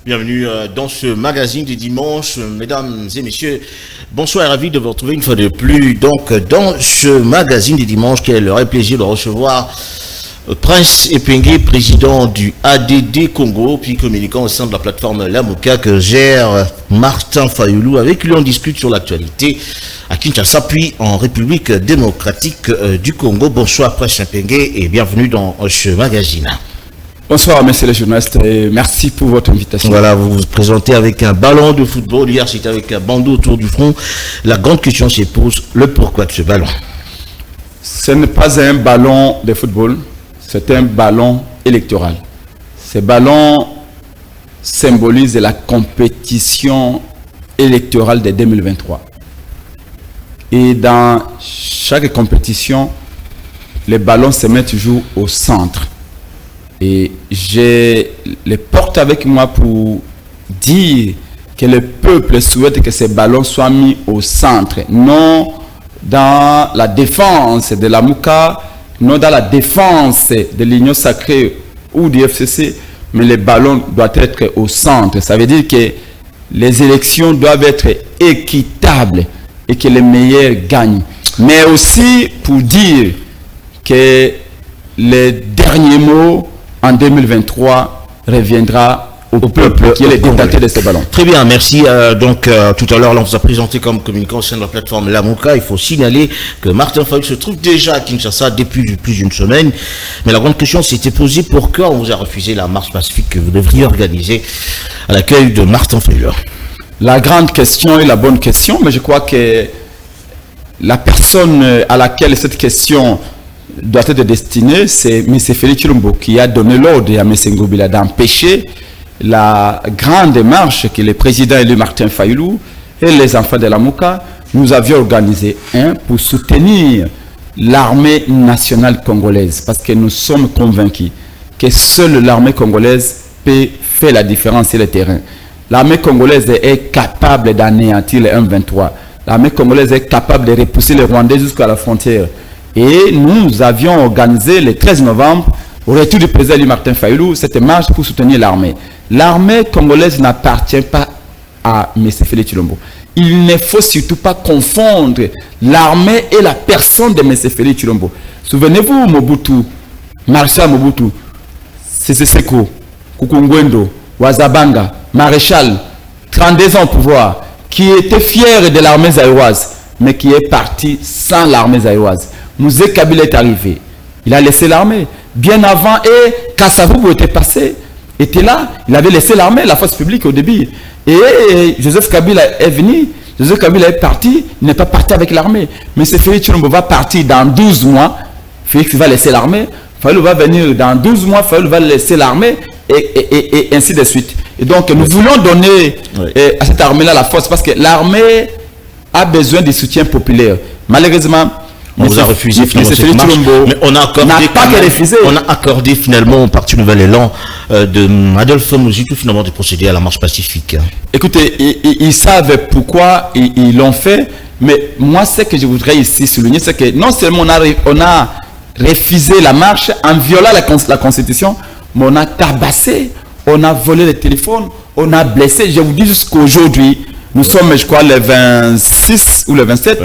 Bienvenue dans ce magazine du dimanche, mesdames et messieurs. Bonsoir et ravi de vous retrouver une fois de plus. Donc, dans ce magazine du dimanche, quel aurait plaisir de recevoir Prince Epenge, président du ADD Congo, puis communicant au sein de la plateforme Lamuka que gère Martin Fayulu. Avec lui, on discute sur l'actualité à Kinshasa, puis en République démocratique du Congo. Bonsoir Prince Epenge et bienvenue dans ce magazine. Bonsoir, messieurs les journalistes, et merci pour votre invitation. Voilà, vous vous présentez avec un ballon de football. Hier, c'était avec un bandeau autour du front. La grande question se pose, le pourquoi de ce ballon. Ce n'est pas un ballon de football, c'est un ballon électoral. Ce ballon symbolise la compétition électorale de 2023. Et dans chaque compétition, les ballons se mettent toujours au centre. Et je les porte avec moi pour dire que le peuple souhaite que ces ballons soient mis au centre, non dans la défense de la Mouka, non dans la défense de l'Union sacrée ou du FCC, mais les ballons doivent être au centre. Ça veut dire que les élections doivent être équitables et que les meilleurs gagnent. Mais aussi pour dire que les derniers mots en 2023 reviendra au peuple qui est le détenteur de ces ballons. Très bien, merci. Tout à l'heure, on vous a présenté comme communicant au sein de la plateforme Lamuka. Il faut signaler que Martin Fayulu se trouve déjà à Kinshasa depuis plus d'une semaine. Mais la grande question s'était posée, pourquoi on vous a refusé la marche pacifique que vous devriez organiser à l'accueil de Martin Fayulu? La grande question est la bonne question, mais je crois que la personne à laquelle cette question doit être destiné, c'est M. Félix Tshilombo qui a donné l'ordre à M. Ngobila d'empêcher la grande marche que le président élu Martin Fayulu et les enfants de la Mouka nous avions organisé pour soutenir l'armée nationale congolaise, parce que nous sommes convaincus que seule l'armée congolaise peut faire la différence sur le terrain. L'armée congolaise est capable d'anéantir les M23. L'armée congolaise est capable de repousser les Rwandais jusqu'à la frontière. Et nous avions organisé le 13 novembre, au retour du président Martin Fayulu, cette marche pour soutenir l'armée. L'armée congolaise n'appartient pas à M. Félix Tshilombo. Il ne faut surtout pas confondre l'armée et la personne de M. Félix Tshilombo. Souvenez-vous, Mobutu, Marshal Mobutu, Sese Seko, Kukungwendo, Wazabanga, Maréchal, 32 ans au pouvoir, qui était fier de l'armée zaïroise, mais qui est parti sans l'armée zaïroise. Mouzé Kabila est arrivé. Il a laissé l'armée. Bien avant, et Kassavou était passé, était là. Il avait laissé l'armée, la force publique au début. Et Joseph Kabila est venu. Joseph Kabila est parti. Il n'est pas parti avec l'armée. Mais c'est Félix Tshilombo va partir dans 12 mois. Félix va laisser l'armée. Fayulu va venir dans 12 mois. Fayulu va laisser l'armée. Et ainsi de suite. Et donc, nous voulons donner à cette armée-là la force, parce que l'armée a besoin de soutien populaire. Malheureusement, on vous a refusé finalement cette marche, mais on a accordé finalement au Parti Nouvel Élan de Adolphe Muzitu finalement de procéder à la marche pacifique. Écoutez, ils savent pourquoi ils l'ont fait, mais moi ce que je voudrais ici souligner, c'est que non seulement on a refusé la marche en violant la Constitution, mais on a tabassé, on a volé les téléphones, on a blessé. Je vous dis jusqu'à aujourd'hui, nous sommes je crois le 26 ou le 27,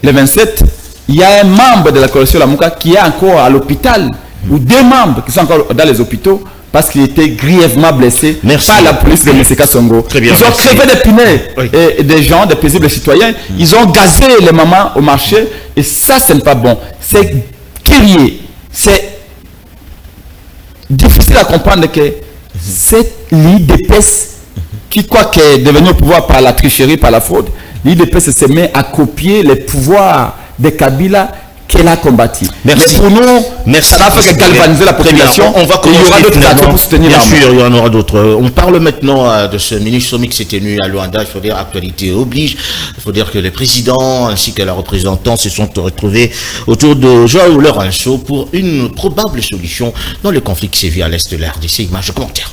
le 27. Il y a un membre de la coalition Lamuka qui est encore à l'hôpital, ou deux membres qui sont encore dans les hôpitaux parce qu'il était grièvement blessé par la police de M. Kassongo. Ils ont crevé des punais et des gens, des paisibles citoyens. Ils ont gazé les mamans au marché et ça, ce n'est pas bon. C'est crier. C'est difficile à comprendre que cette l'IDPS qui croit qu'elle est devenue au pouvoir par la tricherie, par la fraude, l'IDPS se met à copier les pouvoirs de Kabila qu'elle a combattu. Merci. Mais pour nous, ça n'a fait que galvaniser la population. On va commencer. Il y aura d'autres acteurs pour soutenir. Bien sûr, il y en aura d'autres. On parle maintenant de ce ministre Sommi qui s'est tenu à Luanda. Il faut dire, actualité oblige. Il faut dire que les présidents ainsi que la représentante se sont retrouvés autour de Joao Lourenço pour une probable solution dans le conflit qui sévit à l'est de la RDC. Image de commentaire.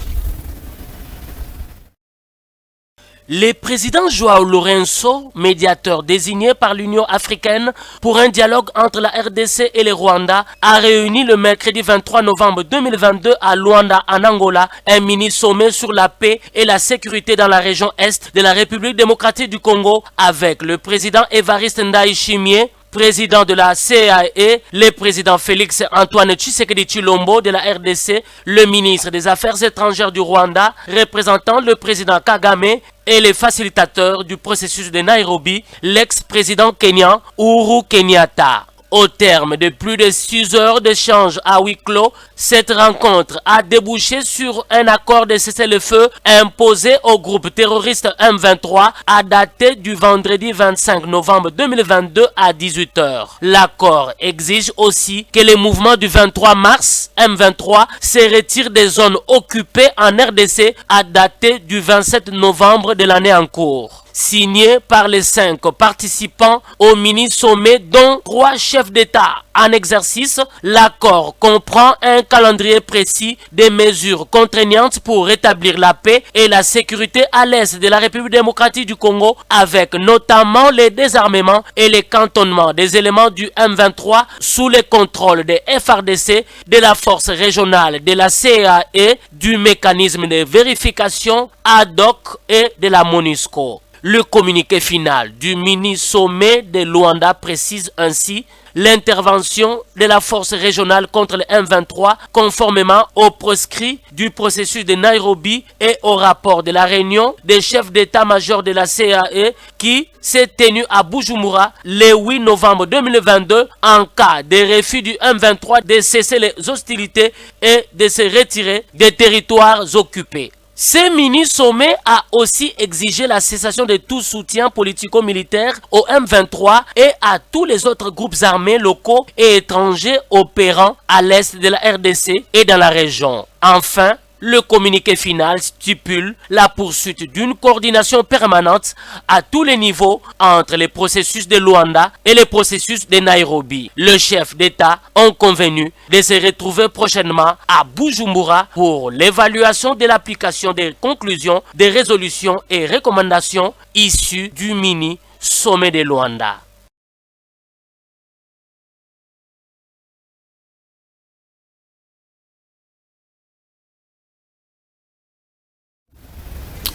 Le président João Lourenço, médiateur désigné par l'Union africaine pour un dialogue entre la RDC et le Rwanda, a réuni le mercredi 23 novembre 2022 à Luanda, en Angola, un mini-sommet sur la paix et la sécurité dans la région Est de la République démocratique du Congo avec le président Évariste Ndayishimiye, président de la CAE, le président Félix Antoine Tshisekedi Tshilombo de la RDC, le ministre des Affaires étrangères du Rwanda, représentant le président Kagame et les facilitateurs du processus de Nairobi, l'ex-président kenyan Uhuru Kenyatta. Au terme de plus de 6 heures d'échange à huis clos, cette rencontre a débouché sur un accord de cessez-le-feu imposé au groupe terroriste M23 à dater du vendredi 25 novembre 2022 à 18 h. L'accord exige aussi que les mouvements du 23 mars M23 se retirent des zones occupées en RDC à dater du 27 novembre de l'année en cours. Signé par les 5 participants au mini-sommet dont 3 chefs d'État en exercice, l'accord comprend un calendrier précis des mesures contraignantes pour rétablir la paix et la sécurité à l'est de la République démocratique du Congo, avec notamment les désarmements et les cantonnements des éléments du M23 sous le contrôle des FARDC, de la force régionale de la CAE, du mécanisme de vérification ad hoc et de la MONUSCO. Le communiqué final du mini-sommet de Luanda précise ainsi l'intervention de la force régionale contre le M23 conformément aux proscrits du processus de Nairobi et au rapport de la réunion des chefs d'état-major de la CAE qui s'est tenue à Bujumbura le 8 novembre 2022 en cas de refus du M23 de cesser les hostilités et de se retirer des territoires occupés. Ce mini-sommet a aussi exigé la cessation de tout soutien politico-militaire au M23 et à tous les autres groupes armés locaux et étrangers opérant à l'est de la RDC et dans la région. Enfin, le communiqué final stipule la poursuite d'une coordination permanente à tous les niveaux entre les processus de Luanda et les processus de Nairobi. Le chef d'État ont convenu de se retrouver prochainement à Bujumbura pour l'évaluation de l'application des conclusions, des résolutions et recommandations issues du mini-sommet de Luanda.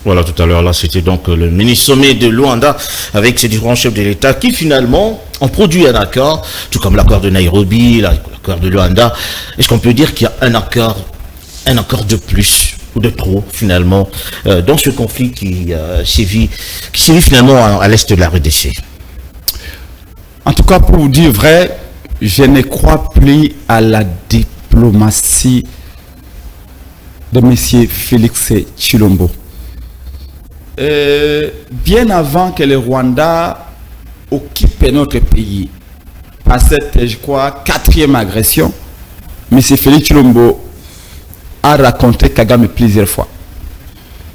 Voilà, tout à l'heure, là, c'était donc le mini-sommet de Luanda avec ces différents chefs de l'État qui, finalement, ont produit un accord, tout comme l'accord de Nairobi, l'accord de Luanda. Est-ce qu'on peut dire qu'il y a un accord de plus ou de trop, finalement, dans ce conflit qui sévit finalement à l'est de la RDC? En tout cas, pour vous dire vrai, je ne crois plus à la diplomatie de M. Félix Tshilombo. Bien avant que le Rwanda occupe notre pays, à cette, je crois, 4e agression, M. Félix Tshilombo a raconté Kagame plusieurs fois.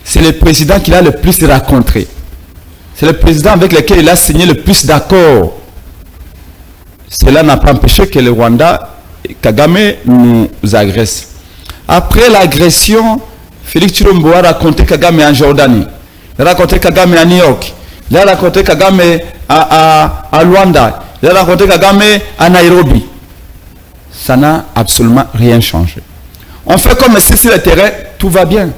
C'est le président qu'il a le plus rencontré. C'est le président avec lequel il a signé le plus d'accords. Cela n'a pas empêché que le Rwanda, Kagame, nous agresse. Après l'agression, Félix Tshilombo a raconté Kagame en Jordanie. Il a raconté Kagame à New York. Il a raconté Kagame à Luanda. Il a raconté Kagame à Nairobi. Ça n'a absolument rien changé. On fait comme si sur le terrain, tout va bien.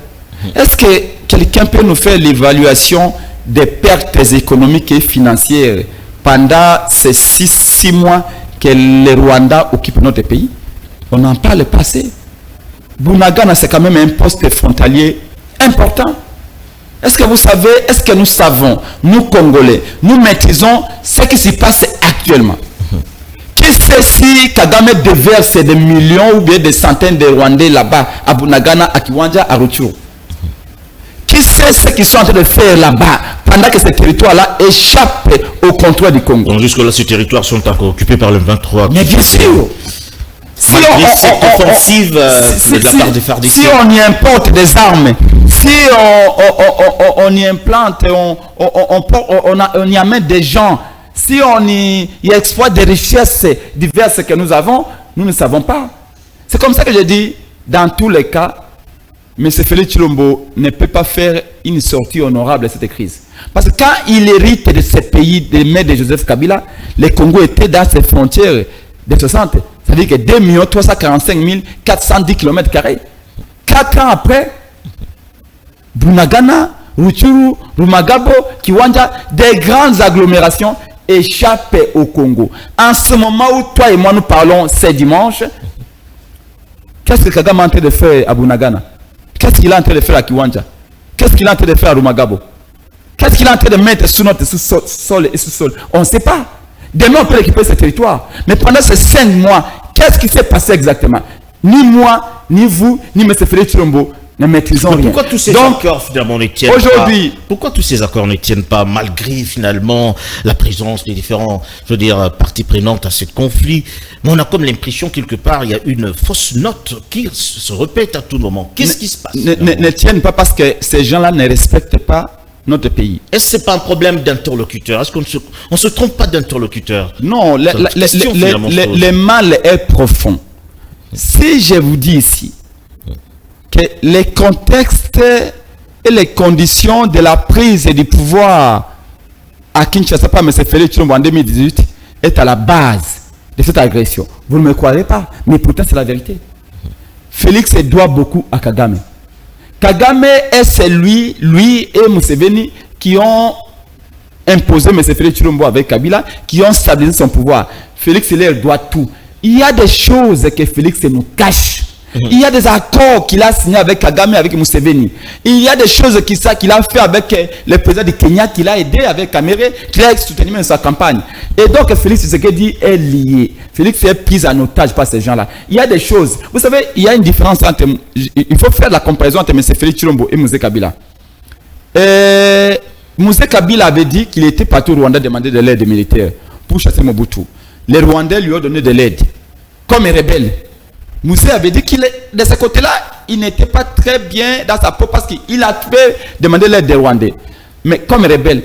Est-ce que quelqu'un peut nous faire l'évaluation des pertes économiques et financières pendant ces 6 mois que le Rwanda occupe notre pays? On n'en parle pas assez. Bunagana, c'est quand même un poste frontalier important. Est-ce que vous savez, est-ce que nous savons, nous Congolais, nous maîtrisons ce qui se passe actuellement? Qui sait si Kagame déverse des millions ou bien des centaines de Rwandais là-bas, à Bunagana, à Kiwanja, à Rutshuru? Qui sait ce qu'ils sont en train de faire là-bas pendant que ces territoires-là échappent au contrôle du Congo? Donc jusque-là, ces territoires sont encore occupés par le 23. Mais bien sûr. Si on y importe des armes, si on y implante, on y amène des gens, si on y exploite des richesses diverses que nous avons, nous ne savons pas. C'est comme ça que je dis, dans tous les cas, M. Félix Tshilombo ne peut pas faire une sortie honorable à cette crise. Parce que quand il hérite de ce pays, des mains de Joseph Kabila, le Congo était dans ses frontières de 60. C'est-à-dire que 2 345 410 km². 4 ans après, Bunagana, Rutshuru, Rumagabo, Kiwanja, des grandes agglomérations échappent au Congo. En ce moment où toi et moi nous parlons, c'est dimanche, qu'est-ce que Kagame est en train de faire à Bunagana? Qu'est-ce qu'il est en train de faire à Kiwanja? Qu'est-ce qu'il est en train de faire à Rumagabo? Qu'est-ce qu'il est en train de mettre sur notre sous-sol et sous-sol? On ne sait pas. Demain, on peut récupérer ce territoire. Mais pendant ces 5 mois, qu'est-ce qui s'est passé exactement? Ni moi, ni vous, ni M. Félix Tshilombo ne maîtrisons rien. Pourquoi tous ces accords finalement ne tiennent aujourd'hui, pas? Pourquoi tous ces accords ne tiennent pas malgré finalement la présence des différents, parties prenantes à ce conflit? Mais on a comme l'impression quelque part il y a une fausse note qui se répète à tout moment. Qu'est-ce qui se passe? Ne tiennent pas parce que ces gens-là ne respectent pas notre pays. Est-ce que ce n'est pas un problème d'interlocuteur? Est-ce qu'on ne se trompe pas d'interlocuteur? Non, le mal est profond. Si je vous dis ici que les contextes et les conditions de la prise du pouvoir à Kinshasa par M. Félix Tshilombo en 2018 est à la base de cette agression, vous ne me croirez pas, mais pourtant c'est la vérité. Félix doit beaucoup à Kagame. Kagame est celui, lui et Museveni, qui ont imposé M. Félix Tshilombo avec Kabila, qui ont stabilisé son pouvoir. Félix, il leur doit tout. Il y a des choses que Félix nous cache. Il y a des accords qu'il a signés avec Kagame, avec Museveni. Il y a des choses qu'il a fait avec le président du Kenya, qu'il a aidé avec Kamere, qu'il a soutenu dans sa campagne. Et donc Félix Tshisekedi est lié. Félix est pris en otage par ces gens-là. Il y a des choses. Vous savez, il y a une différence entre... Il faut faire la comparaison entre M. Félix Tshilombo et Mouzé Kabila. Mouzé Kabila avait dit qu'il était parti au Rwanda demander de l'aide militaire pour chasser Mobutu. Les Rwandais lui ont donné de l'aide. Comme un rebelle. Moussé avait dit qu'il est de ce côté-là, il n'était pas très bien dans sa peau parce qu'il a fait demander l'aide des Rwandais. Mais comme rebelle,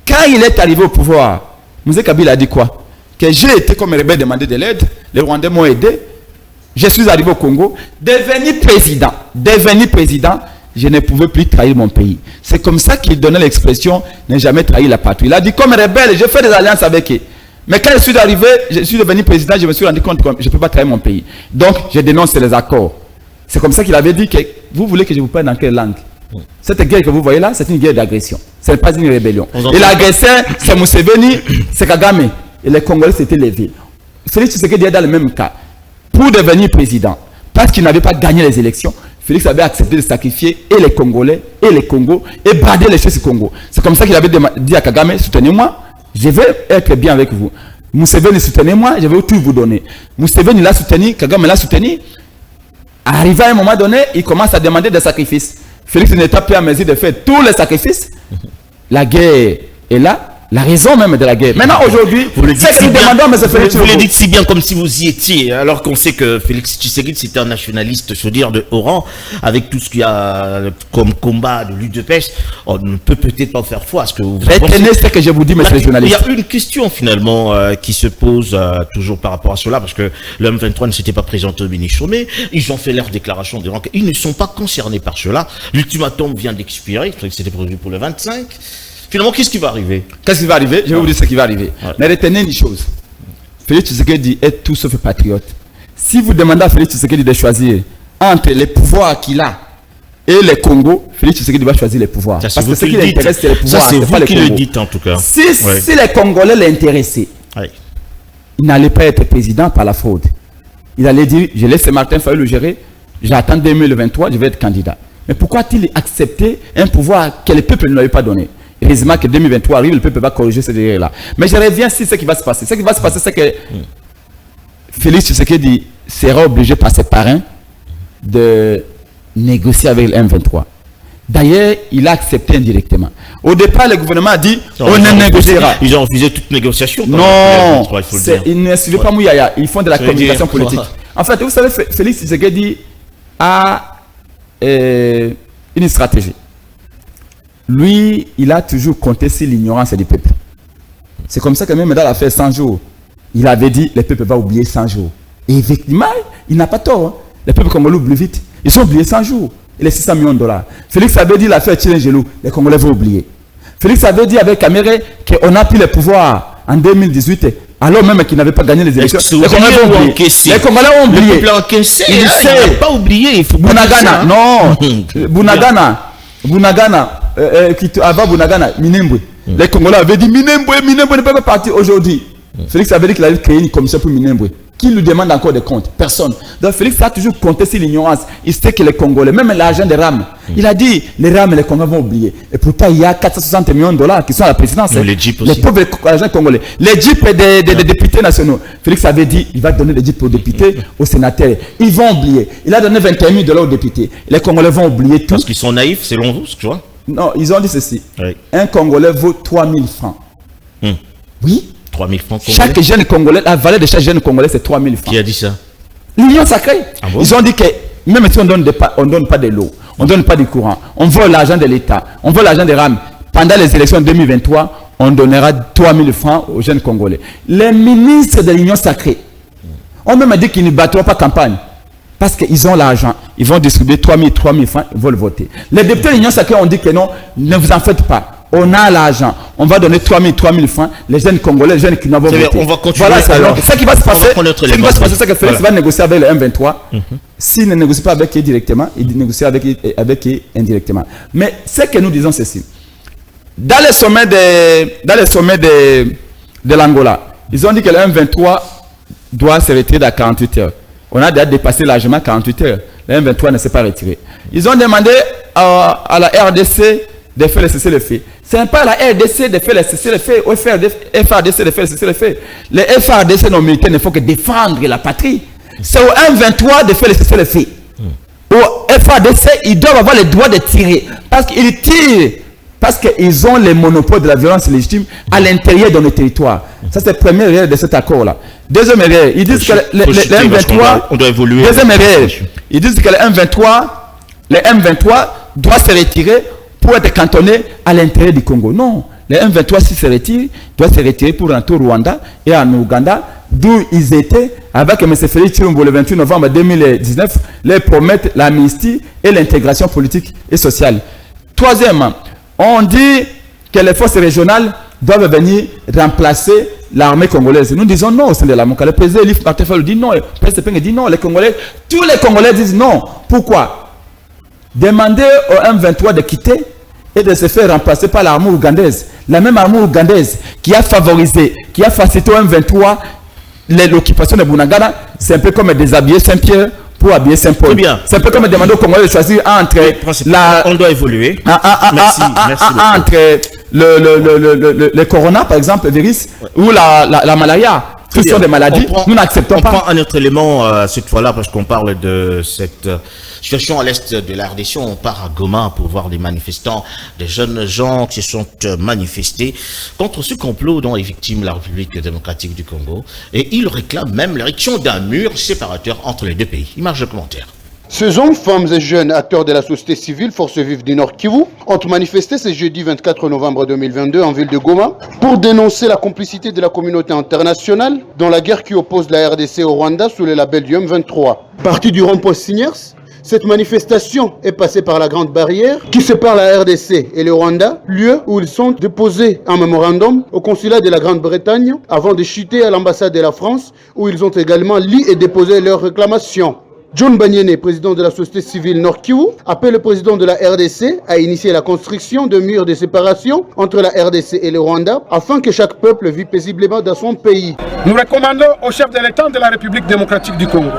quand il est arrivé au pouvoir, Moussé Kabila a dit quoi? Que j'ai été comme rebelle demander de l'aide, les Rwandais m'ont aidé, je suis arrivé au Congo, devenu président, je ne pouvais plus trahir mon pays. C'est comme ça qu'il donnait l'expression ne jamais trahir la patrie. Il a dit comme rebelle, j'ai fait des alliances avec eux. Mais quand je suis arrivé, je suis devenu président, je me suis rendu compte que je ne peux pas trahir mon pays. Donc, je dénonce les accords. C'est comme ça qu'il avait dit que vous voulez que je vous parle dans quelle langue? Cette guerre que vous voyez là, c'est une guerre d'agression. Ce n'est pas une rébellion. Et l'agresseur, c'est Museveni, c'est Kagame. Et les Congolais s'étaient levés. Félix Tshisekedi est dans le même cas. Pour devenir président, parce qu'il n'avait pas gagné les élections, Félix avait accepté de sacrifier et les Congolais et les Congos et brader les chefs du Congo. C'est comme ça qu'il avait dit à Kagame, soutenez-moi. Je vais être bien avec vous. Museveni, soutenez-moi, je vais tout vous donner. Museveni l'a soutenu, Kagame l'a soutenu. Arrivé à un moment donné, il commence à demander des sacrifices. Félix n'était pas à mesure de faire tous les sacrifices. La guerre est là. La raison même de la guerre. Maintenant, aujourd'hui, vous le dites si bien comme si vous y étiez, alors qu'on sait que Félix Tshisekedi, c'était un nationaliste, je veux dire, de haut rang, avec tout ce qu'il y a comme combat de lutte de pêche. On ne peut peut-être pas faire foi à ce que vous retenez ce que je vous dis, monsieur le journaliste. Il y a une question, finalement, qui se pose toujours par rapport à cela, parce que le M23 ne s'était pas présenté au Mini-Chomé. Ils ont fait leur déclaration de rank. Ils ne sont pas concernés par cela. L'ultimatum vient d'expirer. C'était prévu pour le 25. Finalement, qu'est-ce qui va arriver? Qu'est-ce qui va arriver? Je vais vous dire ce qui va arriver. Ouais. Mais retenez une chose. Félix Tshisekedi est tout sauf patriote. Si vous demandez à Félix Tshisekedi de choisir entre les pouvoirs qu'il a et les Congo, Félix Tshisekedi va choisir les pouvoirs. Ça, parce que ce qui l'intéresse, c'est les pouvoirs. Ça, c'est vous qui le dites, en tout cas. Si les Congolais l'intéressaient, il n'allait pas être président par la fraude. Il allait dire, je laisse Martin Fayulu le gérer, j'attends 2023, je vais être candidat. Mais pourquoi a-t-il accepté un pouvoir que le peuple ne lui avait pas donné? Heureusement que 2023 arrive, le peuple va corriger cette erreur-là. Mais je reviens sur ce qui va se passer. Ce qui va se passer, c'est que Félix Tshisekedi sera obligé par ses parrains de négocier avec le M23. D'ailleurs, il a accepté indirectement. Au départ, le gouvernement a dit on ne négociera. Ils ont refusé toute négociation. Non, ils ne suivent pas Mouyaya. Ils font de la communication politique. En fait, vous savez, Félix Tshisekedi a une stratégie. Lui, il a toujours compté sur l'ignorance du peuple. C'est comme ça que même dans l'affaire 100 jours, il avait dit le peuple va oublier 100 jours. Et effectivement, il n'a pas tort. Hein. Le peuple congolais oublie vite. Ils ont oublié 100 jours. et les 600 millions de dollars. Félix avait dit l'affaire Tchilengelou, les Congolais vont oublier. Félix avait dit avec Caméré qu'on a pris le pouvoir en 2018, alors même qu'il n'avait pas gagné les élections. Les Congolais ont oublié. Les Congolais ont oublié. Le peuple a encaissé. Il n'a pas oublié. Il faut Bunagana, non. Bunagana, avant Bunagana, Minembwe. Les Congolais avaient dit Minembwe ne peut pas partir aujourd'hui. Félix avait dit qu'il allait créer une commission pour Minembwe. Qui lui demande encore des comptes? Personne. Donc Félix a toujours compté sur l'ignorance. Il sait que les Congolais, même l'argent des RAM, il a dit les RAM et les Congolais vont oublier. Et pourtant, il y a 460 millions de dollars qui sont à la présidence. Les Jeeps aussi. Les pauvres agents congolais. Les Jeeps des députés nationaux. Félix avait dit il va donner les Jeeps aux députés, aux sénateurs. Ils vont oublier. Il a donné 21 000 dollars aux députés. Les Congolais vont oublier tout. Parce qu'ils sont naïfs, selon vous, tu vois? Non, ils ont dit ceci. Oui. Un Congolais vaut 3 000 francs. Oui. 3 000 francs Chaque congolais. jeune Congolais, la valeur de chaque jeune Congolais, c'est 3 000 francs. Qui a dit ça? L'Union sacrée. Ah bon? Ils ont dit que même si on donne pas de l'eau, on ne donne pas du courant, on vole l'argent de l'État, on vole l'argent des RAM. Pendant les élections 2023, on donnera 3 000 francs aux jeunes Congolais. Les ministres de l'Union sacrée ont même dit qu'ils ne battront pas campagne. Parce qu'ils ont l'argent. Ils vont distribuer 3 000 francs, ils vont le voter. Les députés de l'Union sacrée ont dit que non, ne vous en faites pas. On a l'argent. On va donner 3 000 francs. Les jeunes Congolais, les jeunes qui n'ont pas voté. On va continuer. Voilà, Alors, ce qui va se passer, c'est que Félix va négocier avec le M23. S'il ne négocie pas avec eux directement, il négocie avec eux indirectement. Mais ce que nous disons, c'est ceci. Dans les sommets de l'Angola, ils ont dit que le M23 doit se retirer dans 48 heures. On a déjà dépassé largement 48 heures. Le M23 ne s'est pas retiré. Ils ont demandé à la RDC de faire le cessez-le-feu. Ce n'est pas la RDC de faire le cessez-le-feu, ou FARDC de faire le cessez-le-feu. Les FARDC, nos militaires, ne font que défendre la patrie. C'est au M23 de faire le cessez-le-feu. Au FARDC, ils doivent avoir le droit de tirer. Parce qu'ils tirent. Parce qu'ils ont le monopole de la violence légitime à l'intérieur de nos territoires. Ça, c'est la première erreur de cet accord-là. Deuxième erreur, ils disent que le M23... On doit évoluer. Deuxième erreur, ils disent que le M23 doit se retirer pour être cantonné à l'intérieur du Congo. Non, le M23, s'il se retire, doit se retirer pour rentrer au Rwanda et en Ouganda, d'où ils étaient, avec M. Félix Tshilombo le 28 novembre 2019, leur promettre l'amnistie et l'intégration politique et sociale. Troisièmement, on dit que les forces régionales doivent venir remplacer l'armée congolaise. Nous disons non au sein de la MONUC. Le président Elif Martefal dit non, le président Peng dit non, tous les Congolais disent non. Pourquoi? Demander au M23 de quitter et de se faire remplacer par l'armée ougandaise. La même armée ougandaise qui a favorisé, qui a facilité au M23 l'occupation de Bunagana, c'est un peu comme déshabiller Saint-Pierre pour habiller Saint-Paul. C'est un peu comme demander aux Congolais de choisir entre on doit évoluer. Merci. Entre le corona, par exemple, le virus, ou la malaria. Ce sont des maladies, nous n'acceptons pas. On prend un autre élément cette fois-là, parce qu'on parle de cette situation à l'est de la RDC. On part à Goma pour voir des manifestants, des jeunes gens qui se sont manifestés contre ce complot dont est victime la République démocratique du Congo. Et ils réclament même l'érection d'un mur séparateur entre les deux pays. Image de commentaire. Ces hommes, femmes et jeunes acteurs de la société civile, Forces vives du Nord Kivu, ont manifesté ce jeudi 24 novembre 2022 en ville de Goma pour dénoncer la complicité de la communauté internationale dans la guerre qui oppose la RDC au Rwanda sous le label du M23. Parti du rond-point Signers, cette manifestation est passée par la Grande Barrière qui sépare la RDC et le Rwanda, lieu où ils sont déposés un mémorandum au consulat de la Grande-Bretagne avant de chuter à l'ambassade de la France où ils ont également lu et déposé leurs réclamations. John Banyene, président de la société civile Nord Kivu, appelle le président de la RDC à initier la construction de murs de séparation entre la RDC et le Rwanda afin que chaque peuple vive paisiblement dans son pays. Nous recommandons au chef de l'État de la République démocratique du Congo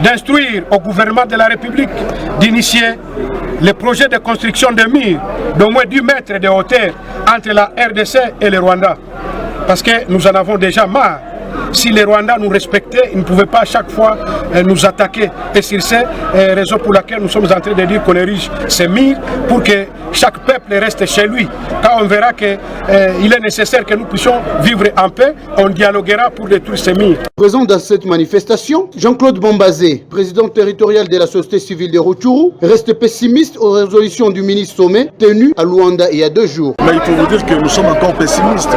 d'instruire au gouvernement de la République d'initier le projet de construction de murs d'au moins 10 mètres de hauteur entre la RDC et le Rwanda. Parce que nous en avons déjà marre. Si les Rwandais nous respectaient, ils ne pouvaient pas à chaque fois nous attaquer. Et c'est la raison pour laquelle nous sommes en train de dire qu'on érige ces murs pour que chaque peuple reste chez lui. Quand on verra qu'il est nécessaire que nous puissions vivre en paix, on dialoguera pour détruire ces murs. Présent dans cette manifestation, Jean-Claude Bombazé, président territorial de la société civile de Rutshuru, reste pessimiste aux résolutions du ministre Sommet tenu à Luanda il y a 2 jours. Mais il faut vous dire que nous sommes encore pessimistes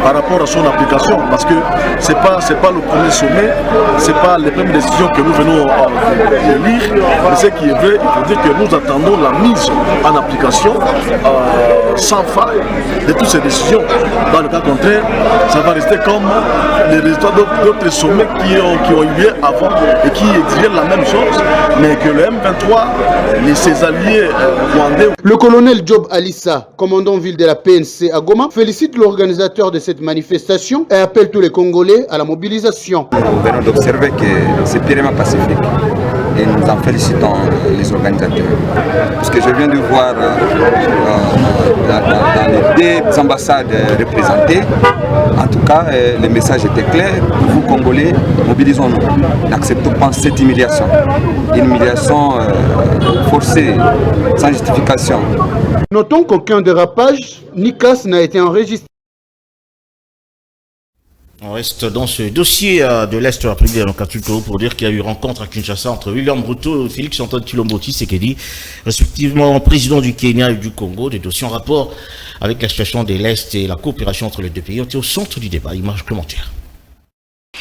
par rapport à son application, parce que c'est pas le premier sommet, c'est pas les premières décisions que nous venons de lire, mais ce qui est vrai, il faut dire que nous attendons la mise en application sans faille de toutes ces décisions. Dans le cas contraire, ça va rester comme les résultats d'autres sommets qui ont eu lieu avant et qui exigeaient la même chose, mais que le M23 et ses alliés rwandais. Le colonel Job Alissa, commandant ville de la PNC à Goma, félicite l'organisateur de cette manifestation et appelle tous les Congolais à la mobilisation. Nous venons d'observer que c'est purement pacifique et nous en félicitons les organisateurs. Parce que je viens de voir dans les 2 ambassades représentées, en tout cas, le message était clair. Vous, Congolais, mobilisons-nous. N'acceptons pas cette humiliation. Une humiliation forcée, sans justification. Notons qu'aucun dérapage ni casse n'a été enregistré. On reste dans ce dossier de l'Est de la République démocratique du Congo pour dire qu'il y a eu rencontre à Kinshasa entre William Ruto et Félix Antoine Tshilombo Tshisekedi, respectivement président du Kenya et du Congo. Des dossiers en rapport avec la situation de l'Est et la coopération entre les 2 pays ont été au centre du débat. Image commentaire.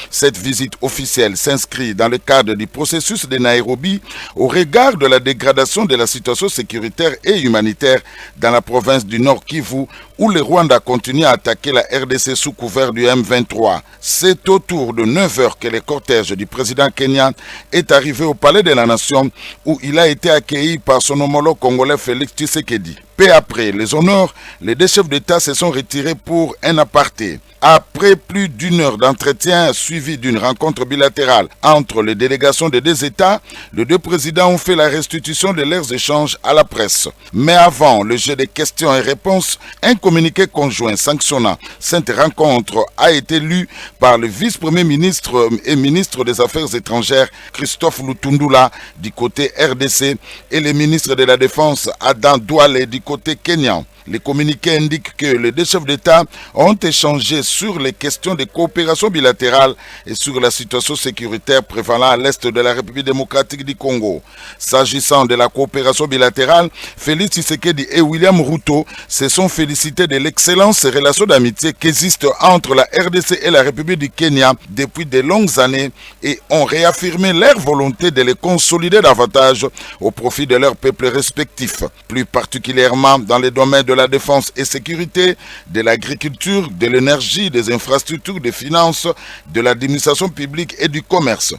Cette visite officielle s'inscrit dans le cadre du processus de Nairobi au regard de la dégradation de la situation sécuritaire et humanitaire dans la province du Nord Kivu où le Rwanda continue à attaquer la RDC sous couvert du M23. C'est autour de 9 h que le cortège du président kenyan est arrivé au Palais de la Nation où il a été accueilli par son homologue congolais Félix Tshisekedi. Peu après les honneurs, les 2 chefs d'État se sont retirés pour un aparté. Après plus d'1 heure d'entretien suivi d'une rencontre bilatérale entre les délégations des 2 États, les 2 présidents ont fait la restitution de leurs échanges à la presse. Mais avant le jeu de questions et réponses, un communiqué conjoint sanctionnant cette rencontre a été lu par le vice-premier ministre et ministre des Affaires étrangères Christophe Lutundula du côté RDC et le ministre de la Défense Adan Douale du côté kenyan. Les communiqués indiquent que les 2 chefs d'État ont échangé sur les questions de coopération bilatérale et sur la situation sécuritaire prévalant à l'est de la République démocratique du Congo. S'agissant de la coopération bilatérale, Félix Tshisekedi et William Ruto se sont félicités de l'excellence des relations d'amitié qui existent entre la RDC et la République du Kenya depuis de longues années et ont réaffirmé leur volonté de les consolider davantage au profit de leurs peuples respectifs, plus particulièrement dans les domaines de la défense et sécurité, de l'agriculture, de l'énergie, des infrastructures, des finances, de l'administration publique et du commerce.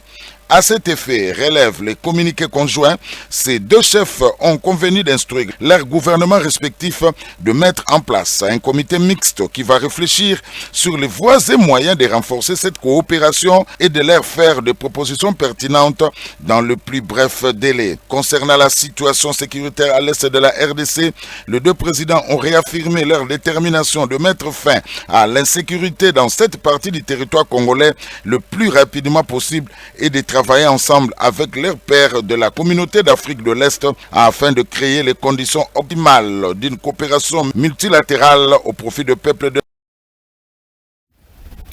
À cet effet, relèvent les communiqués conjoints, ces 2 chefs ont convenu d'instruire leurs gouvernements respectifs de mettre en place un comité mixte qui va réfléchir sur les voies et moyens de renforcer cette coopération et de leur faire des propositions pertinentes dans le plus bref délai. Concernant la situation sécuritaire à l'est de la RDC, les 2 présidents ont réaffirmé leur détermination de mettre fin à l'insécurité dans cette partie du territoire congolais le plus rapidement possible et de travailler ensemble avec leurs pairs de la communauté d'Afrique de l'Est afin de créer les conditions optimales d'une coopération multilatérale au profit du peuple de...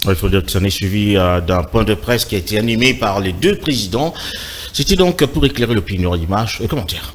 Il faut dire que ça n'est suivi d'un point de presse qui a été animé par les 2 présidents. C'était donc pour éclairer l'opinion, l'image et commentaire.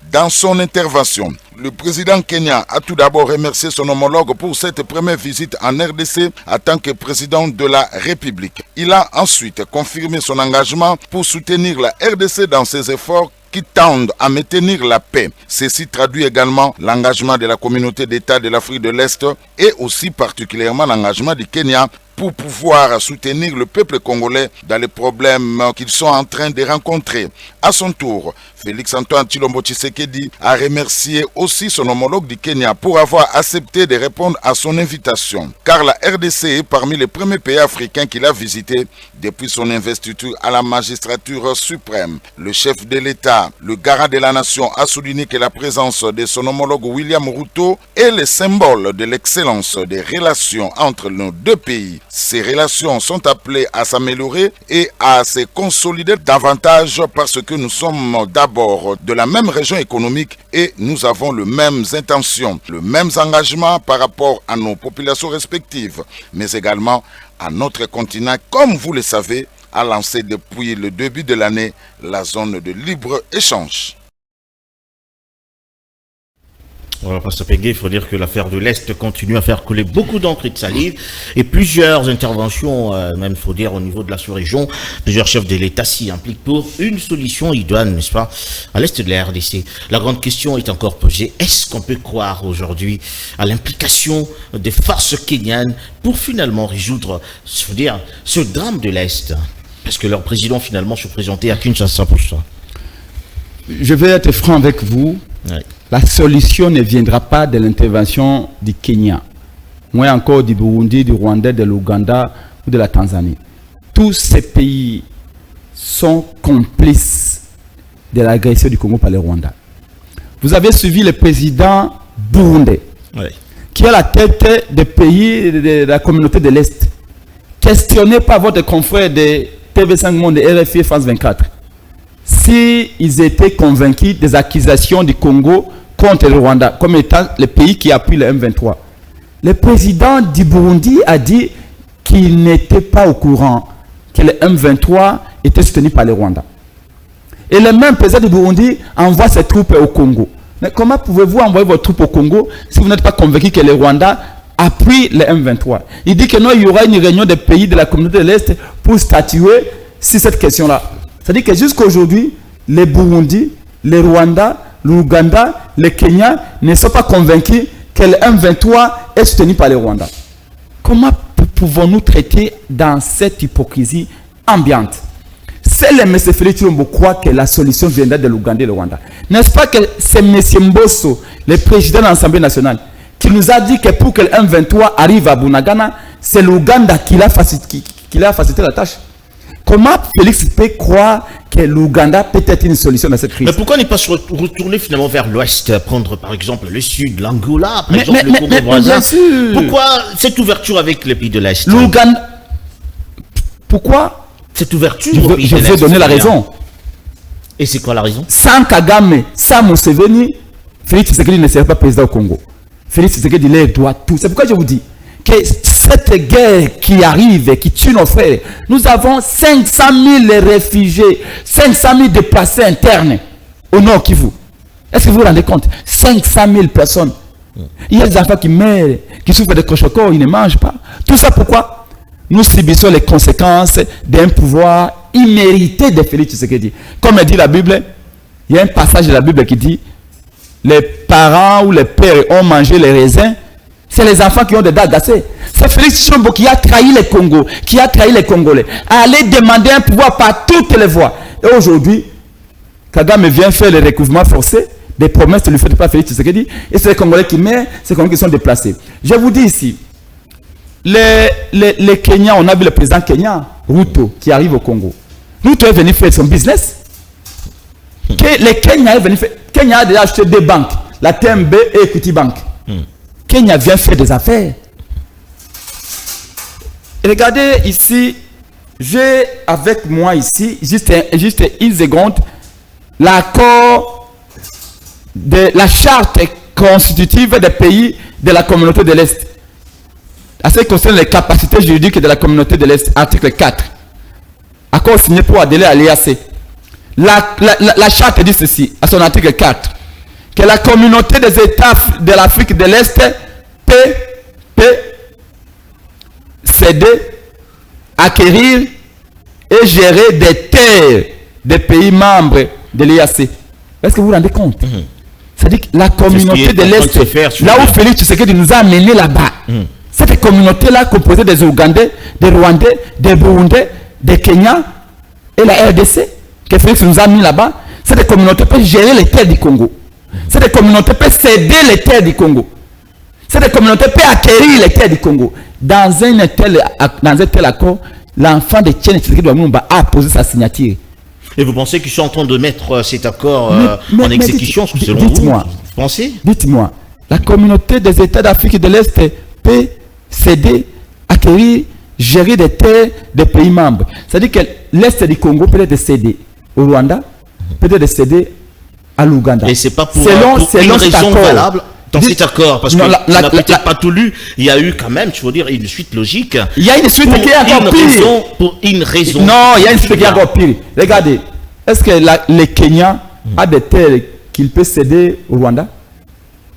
Dans son intervention, le président kenyan a tout d'abord remercié son homologue pour cette première visite en RDC en tant que président de la République. Il a ensuite confirmé son engagement pour soutenir la RDC dans ses efforts qui tendent à maintenir la paix. Ceci traduit également l'engagement de la communauté d'États de l'Afrique de l'Est et aussi particulièrement l'engagement du Kenya pour pouvoir soutenir le peuple congolais dans les problèmes qu'ils sont en train de rencontrer. À son tour, Félix Antoine Tshilombo Tshisekedi a remercié aussi son homologue du Kenya pour avoir accepté de répondre à son invitation. Car la RDC est parmi les premiers pays africains qu'il a visités depuis son investiture à la magistrature suprême. Le chef de l'État, le garant de la nation, a souligné que la présence de son homologue William Ruto est le symbole de l'excellence des relations entre nos 2 pays. Ces relations sont appelées à s'améliorer et à se consolider davantage parce que nous sommes d'abord de la même région économique et nous avons les mêmes intentions, les mêmes engagements par rapport à nos populations respectives, mais également à notre continent, comme vous le savez, a lancé depuis le début de l'année la zone de libre-échange. Voilà, Pasteur Pégué, il faut dire que l'affaire de l'Est continue à faire couler beaucoup d'encre et de salive et plusieurs interventions, même il faut dire au niveau de la sous-région, plusieurs chefs de l'État s'y impliquent pour une solution idoine, n'est-ce pas, à l'Est de la RDC. La grande question est encore posée, est-ce qu'on peut croire aujourd'hui à l'implication des forces kenyanes pour finalement résoudre, il faut dire, ce drame de l'Est? Parce que leur président finalement se présentait à Kinshasa pour ça. Je vais être franc avec vous. Ouais. La solution ne viendra pas de l'intervention du Kenya, moins encore du Burundi, du Rwanda, de l'Ouganda ou de la Tanzanie. Tous ces pays sont complices de l'agression du Congo par le Rwanda. Vous avez suivi le président burundais, qui est à la tête des pays de la communauté de l'Est. Questionnez par votre confrère de TV5 Monde, RFI, France 24. S'ils étaient convaincus des accusations du Congo contre le Rwanda, comme étant le pays qui appuie le M23. Le président du Burundi a dit qu'il n'était pas au courant que le M23 était soutenu par le Rwanda. Et le même président du Burundi envoie ses troupes au Congo. Mais comment pouvez-vous envoyer vos troupes au Congo si vous n'êtes pas convaincu que le Rwanda appuie le M23? Il dit que non, il y aura une réunion des pays de la communauté de l'Est pour statuer sur cette question-là. C'est-à-dire que jusqu'à aujourd'hui, les Burundi, les Rwanda, l'Ouganda, le Kenya ne sont pas convaincus que le M23 est soutenu par le Rwanda. Comment pouvons-nous traiter dans cette hypocrisie ambiante? C'est le M. Félix Tshilombo croit que la solution viendra de l'Ouganda et le Rwanda. N'est-ce pas que c'est M. Mbosso, le président de l'Assemblée nationale, qui nous a dit que pour que le M23 arrive à Bunagana, c'est l'Ouganda qui l'a facilité la tâche? Comment Félix peut croire que l'Ouganda peut être une solution dans cette crise? Mais pourquoi ne pas se retourner finalement vers l'ouest, prendre par exemple le sud, l'Angola, par exemple le Congo voisin? Pourquoi cette ouverture avec les pays de l'Est? L'Ouganda. Pourquoi cette ouverture? Je vais donner la raison. Et c'est quoi la raison? Sans Kagame, sans Museveni, Félix Tshisekedi ne serait pas président au Congo. Félix Tshisekedi les doit tout. C'est pourquoi je vous dis que cette guerre qui arrive et qui tue nos frères, nous avons 500 000 réfugiés, 500 000 déplacés internes au Nord Kivu. Est-ce que vous vous rendez compte? 500 000 personnes. Il y a des enfants qui meurent, qui souffrent de crochet-corps, ils ne mangent pas. Tout ça pourquoi? Nous subissons les conséquences d'un pouvoir immérité de Félix Tshisekedi. Comme dit la Bible, il y a un passage de la Bible qui dit les parents ou les pères ont mangé les raisins. C'est les enfants qui ont des dents agacées. C'est Félix Tshilombo qui a trahi le Congo, qui a trahi les Congolais. Aller demander un pouvoir par toutes les voies. Et aujourd'hui, Kagame vient faire le recouvrement forcé. Des promesses ne lui faites pas Félix Tshisekedi. Et c'est les Congolais qui meurent, c'est les Congolais qui sont déplacés. Je vous dis ici, les Kenyans, on a vu le président kenyan, Ruto, qui arrive au Congo. Ruto est venu faire son business. Le Kenya est venu faire. Kenya a déjà acheté deux banques, la TMB et Equity Bank. Kenya vient faire des affaires. Regardez ici, j'ai avec moi ici, juste une seconde, l'accord de la charte constitutive des pays de la communauté de l'Est. À ce qui concerne les capacités juridiques de la communauté de l'Est, article 4. Accord signé pour adhérer à l'EAC. La charte dit ceci, à son article 4. Que la communauté des États de l'Afrique de l'Est peut céder, acquérir et gérer des terres des pays membres de l'EAC. Est-ce que vous vous rendez compte? C'est-à-dire que la communauté de l'Est, là où Félix Tshisekedi nous a amenés là-bas, cette communauté-là composée des Ougandais, des Rwandais, des Burundais, des Kenyans et la RDC, que Félix nous a mis là-bas, cette communauté peut gérer les terres du Congo. Cette communauté peut céder les terres du Congo. Cette communauté peut acquérir les terres du Congo. Dans un tel accord, l'enfant de Tiene Tshisekedi a posé sa signature. Et vous pensez qu'ils sont en train de mettre cet accord en exécution selon dites-moi, vous pensez? Dites-moi, la communauté des États d'Afrique de l'Est peut céder, acquérir gérer des terres des pays membres. C'est-à-dire que l'Est du Congo peut être cédé au Rwanda, peut être cédé à l'Ouganda. Et c'est pas pour une raison valable dans cet accord, parce qu'on n'a peut-être pas tout lu. Il y a eu quand même, il faut dire, une suite logique. Il y a une suite qui est encore pire. Pour une raison. Non, il y a une suite qui est encore pire. Regardez, est-ce que le Kenya a des terres qu'il peut céder au Rwanda?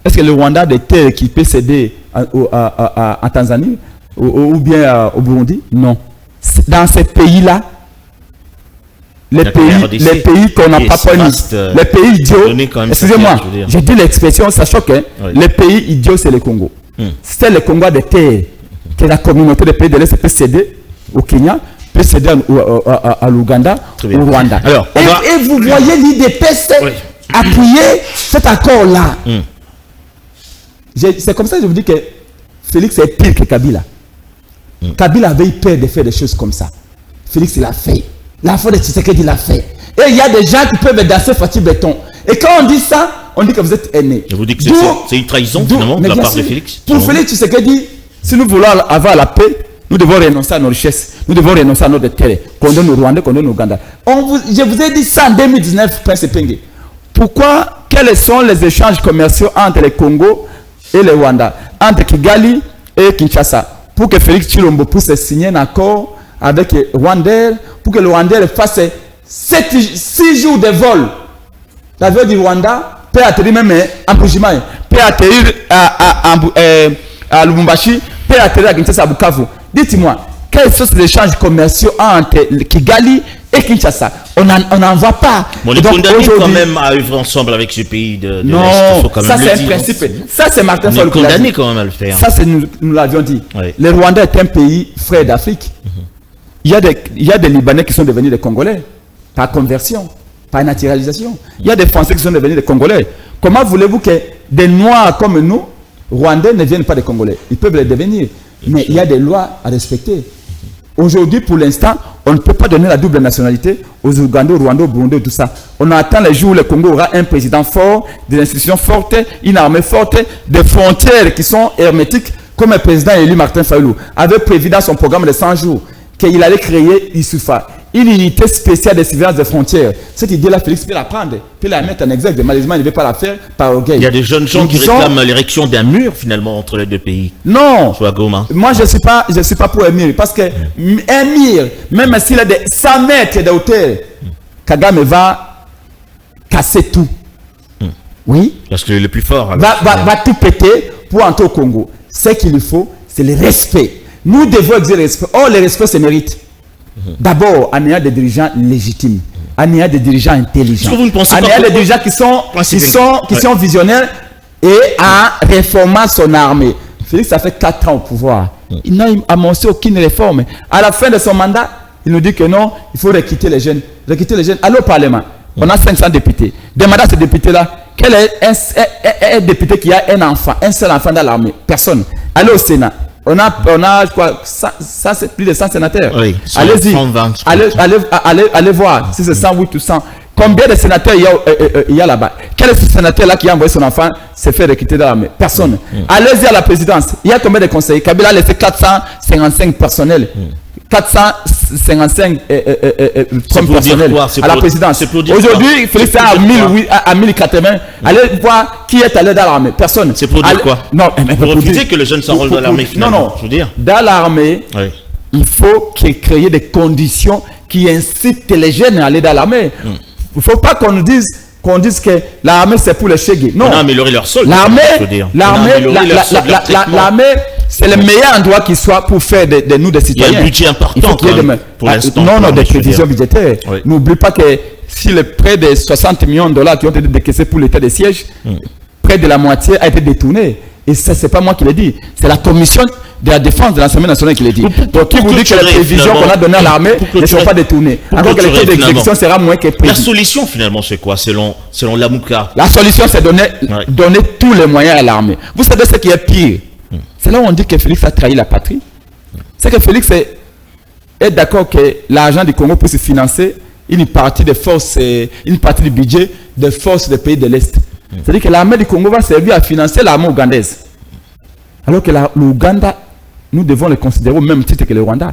Est-ce que le Rwanda a des terres qu'il peut céder en Tanzanie ou bien au Burundi? Non. Dans ces pays-là, les pays qu'on n'a pas connus, les pays idiots, excusez-moi, j'ai dit l'expression, ça choque, hein? Oui. Les pays idiots, c'est le Congo. C'est le Congo des terres que la communauté des pays de l'Est peut céder au Kenya, peut céder à l'Ouganda, au Rwanda. Alors, et vous voyez l'IDPS appuyer cet accord-là. C'est comme ça que je vous dis que Félix est pire que Kabila. Kabila avait eu peur de faire des choses comme ça. Félix, il a fait. La foi de Tshisekedi l'a fait. Et il y a des gens qui peuvent danser Fatih Béton. Et quand on dit ça, on dit que vous êtes aînés. Je vous dis que c'est une trahison finalement de la part de Félix. Pour Félix Tshisekedi, si nous voulons avoir la paix, nous devons renoncer à nos richesses. Nous devons renoncer à notre terre. Qu'on donne au Rwanda, qu'on donne au Ouganda. Je vous ai dit ça en 2019, Prince Penge. Pourquoi? Quels sont les échanges commerciaux entre le Congo et le Rwanda, entre Kigali et Kinshasa, pour que Félix Tshilombo puisse signer un accord avec Rwanda, pour que le Rwanda fasse 6 jours de vol. L'avion du Rwanda peut atterrir même en Bujimaï, peut atterrir à Lubumbashi, peut atterrir à Kinshasa, à Bukavu. Dites-moi, quels sont ces échanges commerciaux entre Kigali et Kinshasa? On n'en voit pas. Bon, les condamnés quand même à œuvrer ensemble avec ce pays de non, l'Est, faut quand même ça c'est un dire. principe. Ça c'est Martin Fayulu. On est condamné quand même à le faire. Ça c'est nous l'avions dit. Oui. Le Rwanda est un pays frère d'Afrique. Il y a des Libanais qui sont devenus des Congolais par conversion, par naturalisation. Il y a des Français qui sont devenus des Congolais. Comment voulez-vous que des Noirs comme nous, Rwandais, ne viennent pas des Congolais? Ils peuvent les devenir. Mais il y a des lois à respecter. Aujourd'hui, pour l'instant, on ne peut pas donner la double nationalité aux Ougandais, aux Rwandais, aux Burundais, tout ça. On attend les jours où le Congo aura un président fort, des institutions fortes, une armée forte, des frontières qui sont hermétiques, comme le président élu Martin Fayulu avait prévu dans son programme de 100 jours qu'il allait créer ISUFA, une unité spéciale de surveillance des frontières. Cette idée-là, Félix peut la prendre, peut la mettre en exergue. Malheureusement, il ne veut pas la faire par orgueil. Il y a des jeunes gens qui réclament l'érection d'un mur, finalement, entre les deux pays. Non. Soit Goma. Moi, je ne suis pas pour un mur. Parce qu'un mur, même s'il a des 100 mètres de hauteur, Kagame va casser tout. Oui. Parce que le plus fort. Va tout péter pour entrer au Congo. Ce qu'il lui faut, c'est le respect. Nous devons exercer le respect. Or, le respect se mérite. D'abord, en ayant des dirigeants légitimes, en ayant des dirigeants intelligents, en ayant des dirigeants qui sont visionnaires et en réformant son armée. Félix a fait 4 ans au pouvoir. Il n'a amorcé aucune réforme. À la fin de son mandat, il nous dit que non, il faut recruter les jeunes. Recruter les jeunes. Allez au Parlement. On a 500 députés. Demandez à ces députés-là, quel est un député qui a un enfant, un seul enfant dans l'armée? Personne. Allez au Sénat. On a quoi, ça c'est plus de 100 sénateurs. Oui, allez-y, allez voir si c'est 108 ou 100. Combien de sénateurs il y a là-bas? Quel est ce sénateur-là qui a envoyé son enfant se faire recruter dans l'armée? Personne. Allez-y à la présidence. Il y a combien de conseillers? Kabila a laissé 455 personnels. 455 comme personnel à la présidence. Aujourd'hui, Félix est à 1080. Allez voir qui est allé dans l'armée. Personne. C'est pour dire quoi? Non, pour refuser que les jeunes s'enrôlent dans l'armée finalement. Non, je veux dire. Dans l'armée, il faut créer des conditions qui incitent les jeunes à aller dans l'armée. Il ne faut pas qu'on nous dise que l'armée c'est pour les chégués. Non. On a amélioré leur solde. L'armée, c'est le meilleur endroit qui soit pour faire de nous des citoyens. Il y a un budget important pour l'instant. Non, des prévisions budgétaires. Oui. N'oublie pas que si le près de 60 millions de dollars qui ont été décaissés pour l'état de siège, près de la moitié a été détourné. Et ça, c'est pas moi qui l'ai dit. C'est la commission de la défense de l'Assemblée nationale qui l'a dit. Donc, qui vous dit que les prévisions qu'on a données à l'armée ne sont pas détournées? Alors que le taux d'exécution sera moins que prévu. La solution, finalement, c'est quoi, selon Lamouka? La solution, c'est donner tous les moyens à l'armée. Vous savez ce qui est pire? C'est là où on dit que Félix a trahi la patrie. C'est que Félix est d'accord que l'argent du Congo puisse financer une partie des forces, une partie du budget des forces des pays de l'Est. C'est-à-dire que l'armée du Congo va servir à financer l'armée ougandaise. Alors que l'Ouganda nous devons les considérer au même titre que le Rwanda.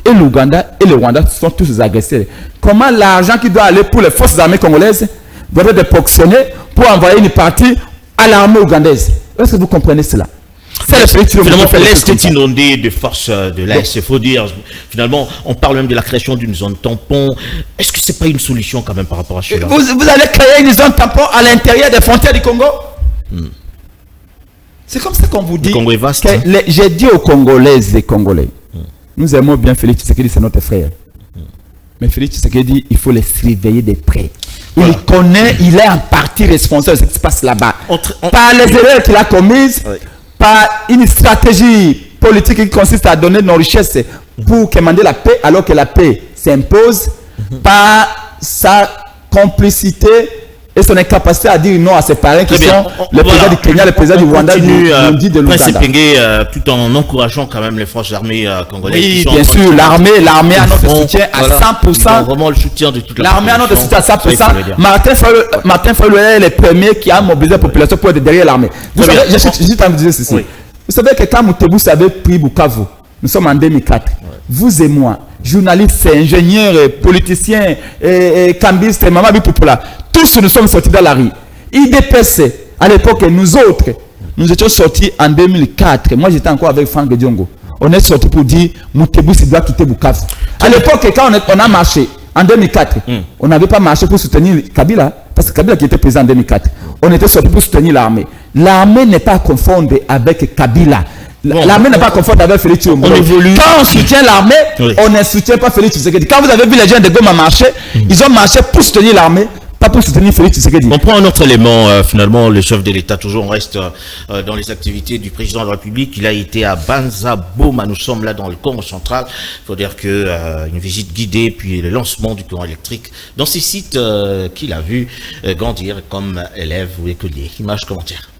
Et l'Ouganda et le Rwanda sont tous des agresseurs. Comment l'argent qui doit aller pour les forces armées congolaises doit être ponctionné pour envoyer une partie à l'armée ougandaise? Est-ce que vous comprenez cela? Finalement, l'Est est inondé de forces de l'Est. Il faut dire, finalement, on parle même de la création d'une zone tampon. Est-ce que ce n'est pas une solution quand même par rapport à cela? Vous allez créer une zone tampon à l'intérieur des frontières du Congo? C'est comme ça qu'on vous dit. Le Congo est vaste. J'ai dit aux Congolaises et Congolais, nous aimons bien Félix Tshisekedi, c'est notre frère. Mais Félix Tshisekedi, il faut les surveiller de près. Il connaît, il est en partie responsable de ce qui se passe là-bas. Par les erreurs qu'il a commises, par une stratégie politique qui consiste à donner nos richesses pour commander la paix, alors que la paix s'impose, par sa complicité et son incapacité à dire non à ses parents qui sont le président du Kenya, le président du Rwanda, de l'Ouganda. Tout en encourageant quand même les forces armées congolaises. Oui, bien sûr, l'armée a notre soutien à 100%. Vraiment le soutien de toute la l'armée a notre soutien à 100%. Martin Fayulu est le premier qui a mobilisé la population pour être derrière l'armée. Vous savez, je suis en train de dire ceci. Vous savez que quand Moutebousse avait pris Bukavu, nous sommes en 2004, vous et moi, journalistes, ingénieurs, politiciens, cambistes, Mama Bipoupoula, tous nous sommes sortis dans la rue. IDPC, à l'époque, nous autres, nous étions sortis en 2004. Moi, j'étais encore avec Franck Diongo. On est sortis pour dire Moutebousse doit quitter Bukavu. À l'époque, quand on a marché en 2004, on n'avait pas marché pour soutenir Kabila, parce que Kabila qui était président en 2004. On était sortis pour soutenir l'armée. L'armée n'est pas à confondre avec Kabila. L'armée n'est pas confondre avec Félix Tshisekedi. Quand on soutient l'armée, on ne soutient pas Félix Tshisekedi. Quand vous avez vu les gens de Goma marcher, ils ont marché pour soutenir l'armée, pas pour soutenir Félix Tshisekedi. On prend un autre élément, finalement, le chef de l'État, toujours on reste dans les activités du président de la République. Il a été à Banza Boma, nous sommes là dans le Congo central. Il faut dire que une visite guidée, puis le lancement du courant électrique dans ces sites qu'il a vu grandir comme élève ou écolier. Image commentaire.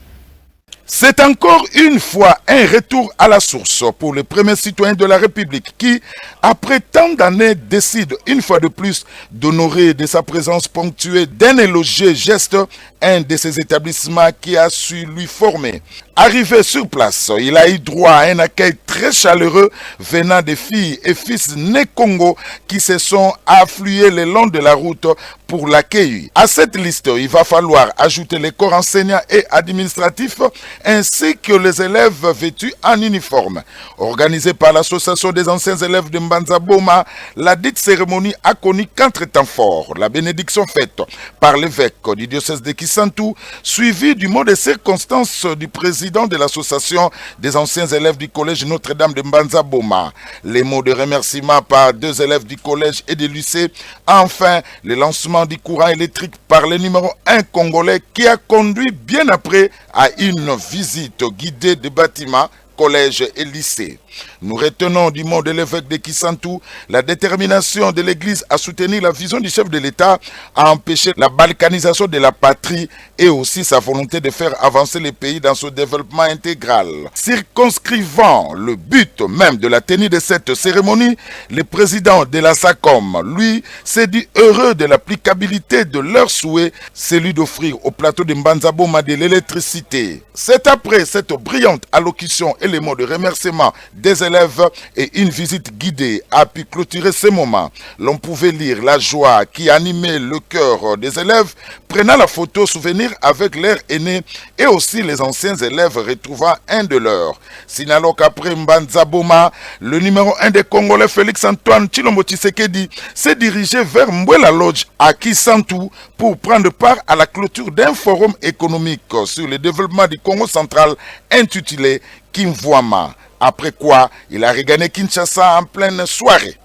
C'est encore une fois un retour à la source pour le premier citoyen de la République qui, après tant d'années, décide une fois de plus d'honorer de sa présence ponctuée d'un élogieux geste un de ses établissements qui a su lui former. Arrivé sur place, il a eu droit à un accueil très chaleureux venant des filles et fils nés Congo qui se sont afflués le long de la route pour l'accueillir. À cette liste, il va falloir ajouter les corps enseignants et administratifs ainsi que les élèves vêtus en uniforme. Organisée par l'association des anciens élèves de Mbanza Boma, la dite cérémonie a connu 4 temps forts. La bénédiction faite par l'évêque du diocèse de Kisantu, suivie du mot de circonstance du président de l'association des anciens élèves du collège Notre-Dame de Mbanza Boma. Les mots de remerciement par 2 élèves du collège et du lycée. Enfin, le lancement du courant électrique par le numéro 1 congolais qui a conduit bien après à une visite guidée des bâtiments, collège et lycée. Nous retenons du mot de l'évêque de Kisantu la détermination de l'Église à soutenir la vision du chef de l'État, à empêcher la balkanisation de la patrie et aussi sa volonté de faire avancer le pays dans son développement intégral. Circonscrivant le but même de la tenue de cette cérémonie, le président de la SACOM, lui, s'est dit heureux de l'applicabilité de leur souhait, celui d'offrir au plateau de Mbanza Boma de l'électricité. C'est après cette brillante allocution et les mots de remerciement des élèves et une visite guidée a pu clôturer ce moment. L'on pouvait lire la joie qui animait le cœur des élèves prenant la photo souvenir avec leur aîné et aussi les anciens élèves retrouvant un de leurs. Signalons qu'après Mbanza Boma, le numéro 1 des Congolais Félix Antoine Tshilombo Tshisekedi s'est dirigé vers Mbwela Lodge à Kisantu pour prendre part à la clôture d'un forum économique sur le développement du Congo central intitulé Kimvwama. Après quoi, il a regagné Kinshasa en pleine soirée.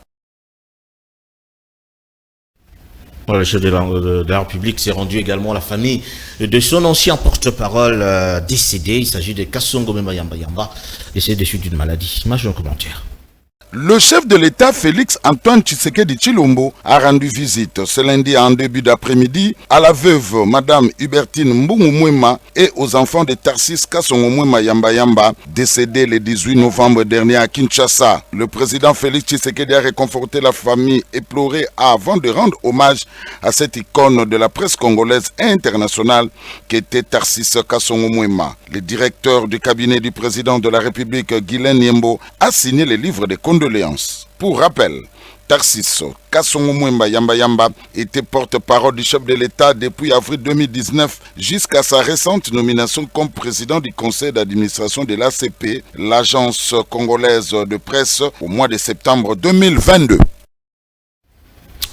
Le chef de la République s'est rendu également à la famille de son ancien porte-parole décédé. Il s'agit de Kassongo Memba Yamba Yamba, décédé de suite d'une maladie. Image en commentaire. Le chef de l'État, Félix Antoine Tshisekedi Tshilombo, a rendu visite ce lundi en début d'après-midi à la veuve Madame Hubertine Mbungumwema et aux enfants de Tarsis Kasongomwema Yamba Yamba, décédés le 18 novembre dernier à Kinshasa. Le président Félix Tshisekedi a réconforté la famille éplorée avant de rendre hommage à cette icône de la presse congolaise et internationale qu'était Tarsis Kasongomwema. Le directeur du cabinet du président de la République, Guylaine Niembo, a signé le livre de condoléances. Pour rappel, Tarsiso Kasongomwema Yamba Yamba était porte-parole du chef de l'État depuis avril 2019 jusqu'à sa récente nomination comme président du conseil d'administration de l'ACP, l'agence congolaise de presse, au mois de septembre 2022.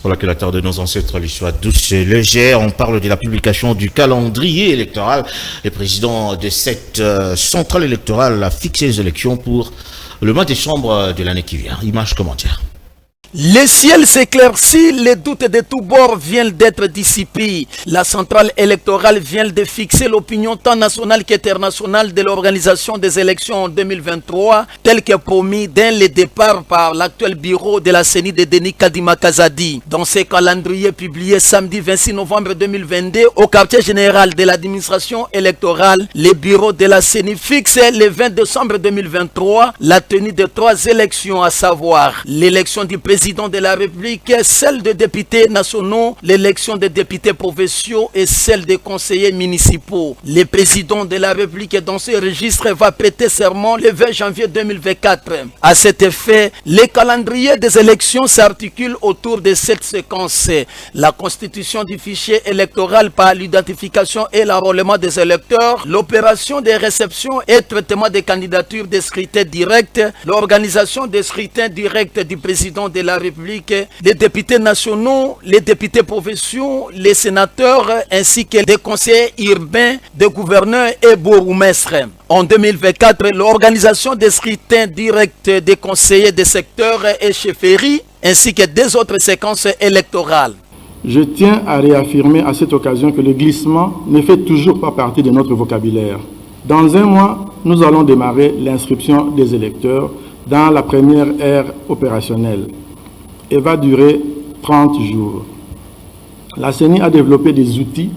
Voilà que la terre de nos ancêtres lui soit douce et légère. On parle de la publication du calendrier électoral. Le président de cette centrale électorale a fixé les élections pour le mois de décembre de l'année qui vient. Image commentaire. Le ciel s'éclaircit, les doutes de tous bords viennent d'être dissipés. La centrale électorale vient de fixer l'opinion tant nationale qu'internationale de l'organisation des élections en 2023, telle que promis dès le départ par l'actuel bureau de la CENI de Denis Kadima Kazadi. Dans ce calendrier publié samedi 26 novembre 2022 au quartier général de l'administration électorale, le bureau de la CENI fixe le 20 décembre 2023 la tenue de 3 élections, à savoir l'élection du président de la République, celle des députés nationaux, l'élection des députés provinciaux et celle des conseillers municipaux. Le président de la République dans ce registre va prêter serment le 20 janvier 2024. À cet effet, le calendrier des élections s'articule autour de cette séquence. La constitution du fichier électoral par l'identification et l'enrôlement des électeurs, l'opération de réception et traitement des candidatures de scrutin direct, l'organisation des scrutins directs du président de la République, les députés nationaux, les députés provinciaux, les sénateurs ainsi que les conseillers urbains, des gouverneurs et bourgmestres. En 2024, l'organisation des scrutins directs des conseillers des secteurs et chefferies ainsi que des autres séquences électorales. Je tiens à réaffirmer à cette occasion que le glissement ne fait toujours pas partie de notre vocabulaire. Dans un mois, nous allons démarrer l'inscription des électeurs dans la première ère opérationnelle et va durer 30 jours. La CENI a développé des outils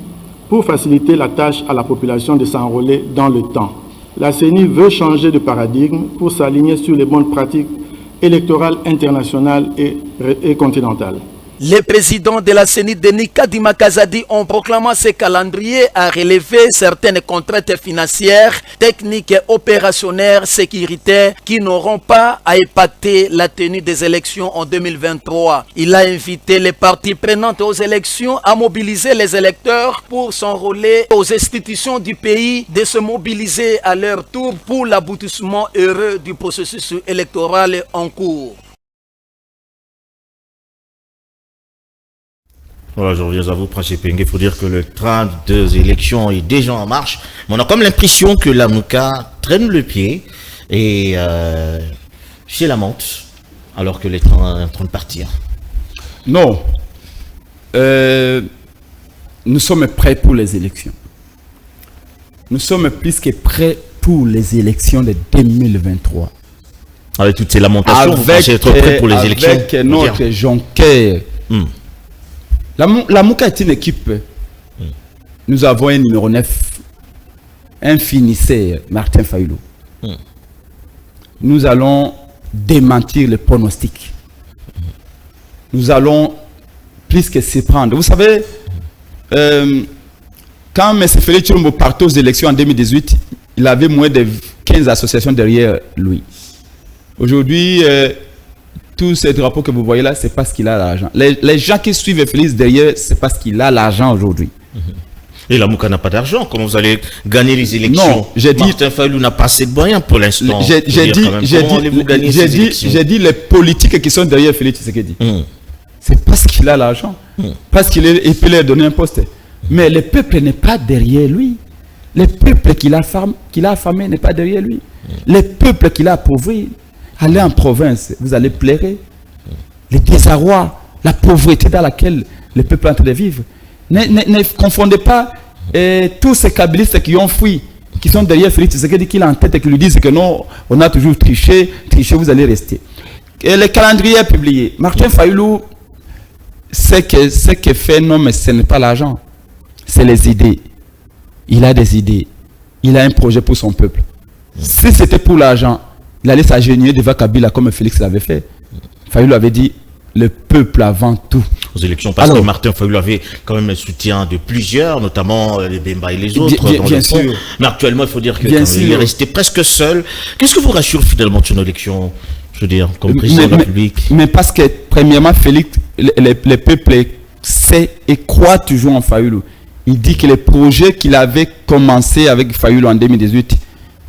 pour faciliter la tâche à la population de s'enrôler dans le temps. La CENI veut changer de paradigme pour s'aligner sur les bonnes pratiques électorales internationales et continentales. Les présidents de la CENI, Denis Kadima Kazadi, ont proclamé ce calendrier à relever certaines contraintes financières, techniques et opérationnelles sécuritaires qui n'auront pas à impacter la tenue des élections en 2023. Il a invité les parties prenantes aux élections à mobiliser les électeurs pour s'enrôler aux institutions du pays, de se mobiliser à leur tour pour l'aboutissement heureux du processus électoral en cours. Voilà, je reviens à vous, Prince Epenge. Il faut dire que le train des élections est déjà en marche. Mais on a comme l'impression que la Mouka traîne le pied et chez la monte, alors que le train est en train de partir. Non. Nous sommes prêts pour les élections. Nous sommes plus que prêts pour les élections de 2023. Avec toutes ces lamentations, vous pensez être prêts pour les élections? Avec notre Jonquet. La Mouka est une équipe. Nous avons un numéro 9, un finisseur, Martin Fayoulou. Nous allons démentir le pronostic. Nous allons plus que s'y prendre. Vous savez, quand M. Félix Tshilombo partait aux élections en 2018, il avait moins de 15 associations derrière lui. Aujourd'hui, tous ces drapeaux que vous voyez là, c'est parce qu'il a l'argent. Les gens qui suivent Félix derrière, c'est parce qu'il a l'argent aujourd'hui. Et la Mouka n'a pas d'argent. Comment vous allez gagner les élections? Non, j'ai dit... Martin Fayoulou n'a pas assez de moyens pour l'instant. J'ai dit les politiques qui sont derrière Félix Tshisekedi. C'est parce qu'il a l'argent. Parce qu'il peut leur donner un poste. Mais le peuple n'est pas derrière lui. Le peuple qu'il a affamé n'est pas derrière lui. Le peuple qu'il a appauvri. Allez en province, vous allez pleurer. Le désarroi, la pauvreté dans laquelle le peuple est en train de vivre. Ne confondez pas tous ces kabylistes qui ont fui, qui sont derrière Félix Tshisekedi, qui l'ont en tête et qui lui disent que non, on a toujours triché, vous allez rester. Et le calendrier est publié. Martin Fayoulou, ce que fait, non, mais ce n'est pas l'argent. C'est les idées. Il a des idées. Il a un projet pour son peuple. Si c'était pour l'argent, il allait s'agenouiller devant Kabila comme Félix l'avait fait. Fayoulou avait dit le peuple avant tout. Aux élections, parce que Martin Fayoulou avait quand même un soutien de plusieurs, notamment les Bemba et les autres. Bien sûr. Mais actuellement, il faut dire qu'il est resté presque seul. Qu'est-ce que vous rassure finalement de son élection, je veux dire, comme président de la République? Mais parce que, premièrement, Félix, le peuple sait et croit toujours en Fayoulou. Il dit que les projets qu'il avait commencé avec Fayoulou en 2018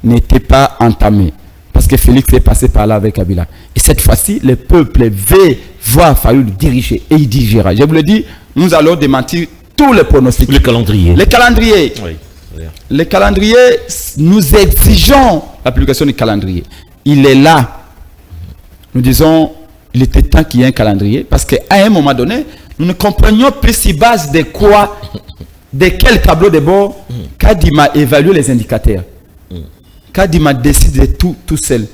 n'étaient pas entamés. Parce que Félix est passé par là avec Kabila. Et cette fois-ci, le peuple veut voir Fayoulou diriger. Et il dirigera. Je vous le dis, nous allons démentir tous les pronostics. Le calendrier. Les calendriers. Oui. Les calendriers, nous exigeons l'application du calendrier. Il est là. Nous disons, il était temps qu'il y ait un calendrier. Parce qu'à un moment donné, nous ne comprenions plus si base de quoi, de quel tableau de bord, Kadima évalue les indicateurs. Kadima décide de tout seul.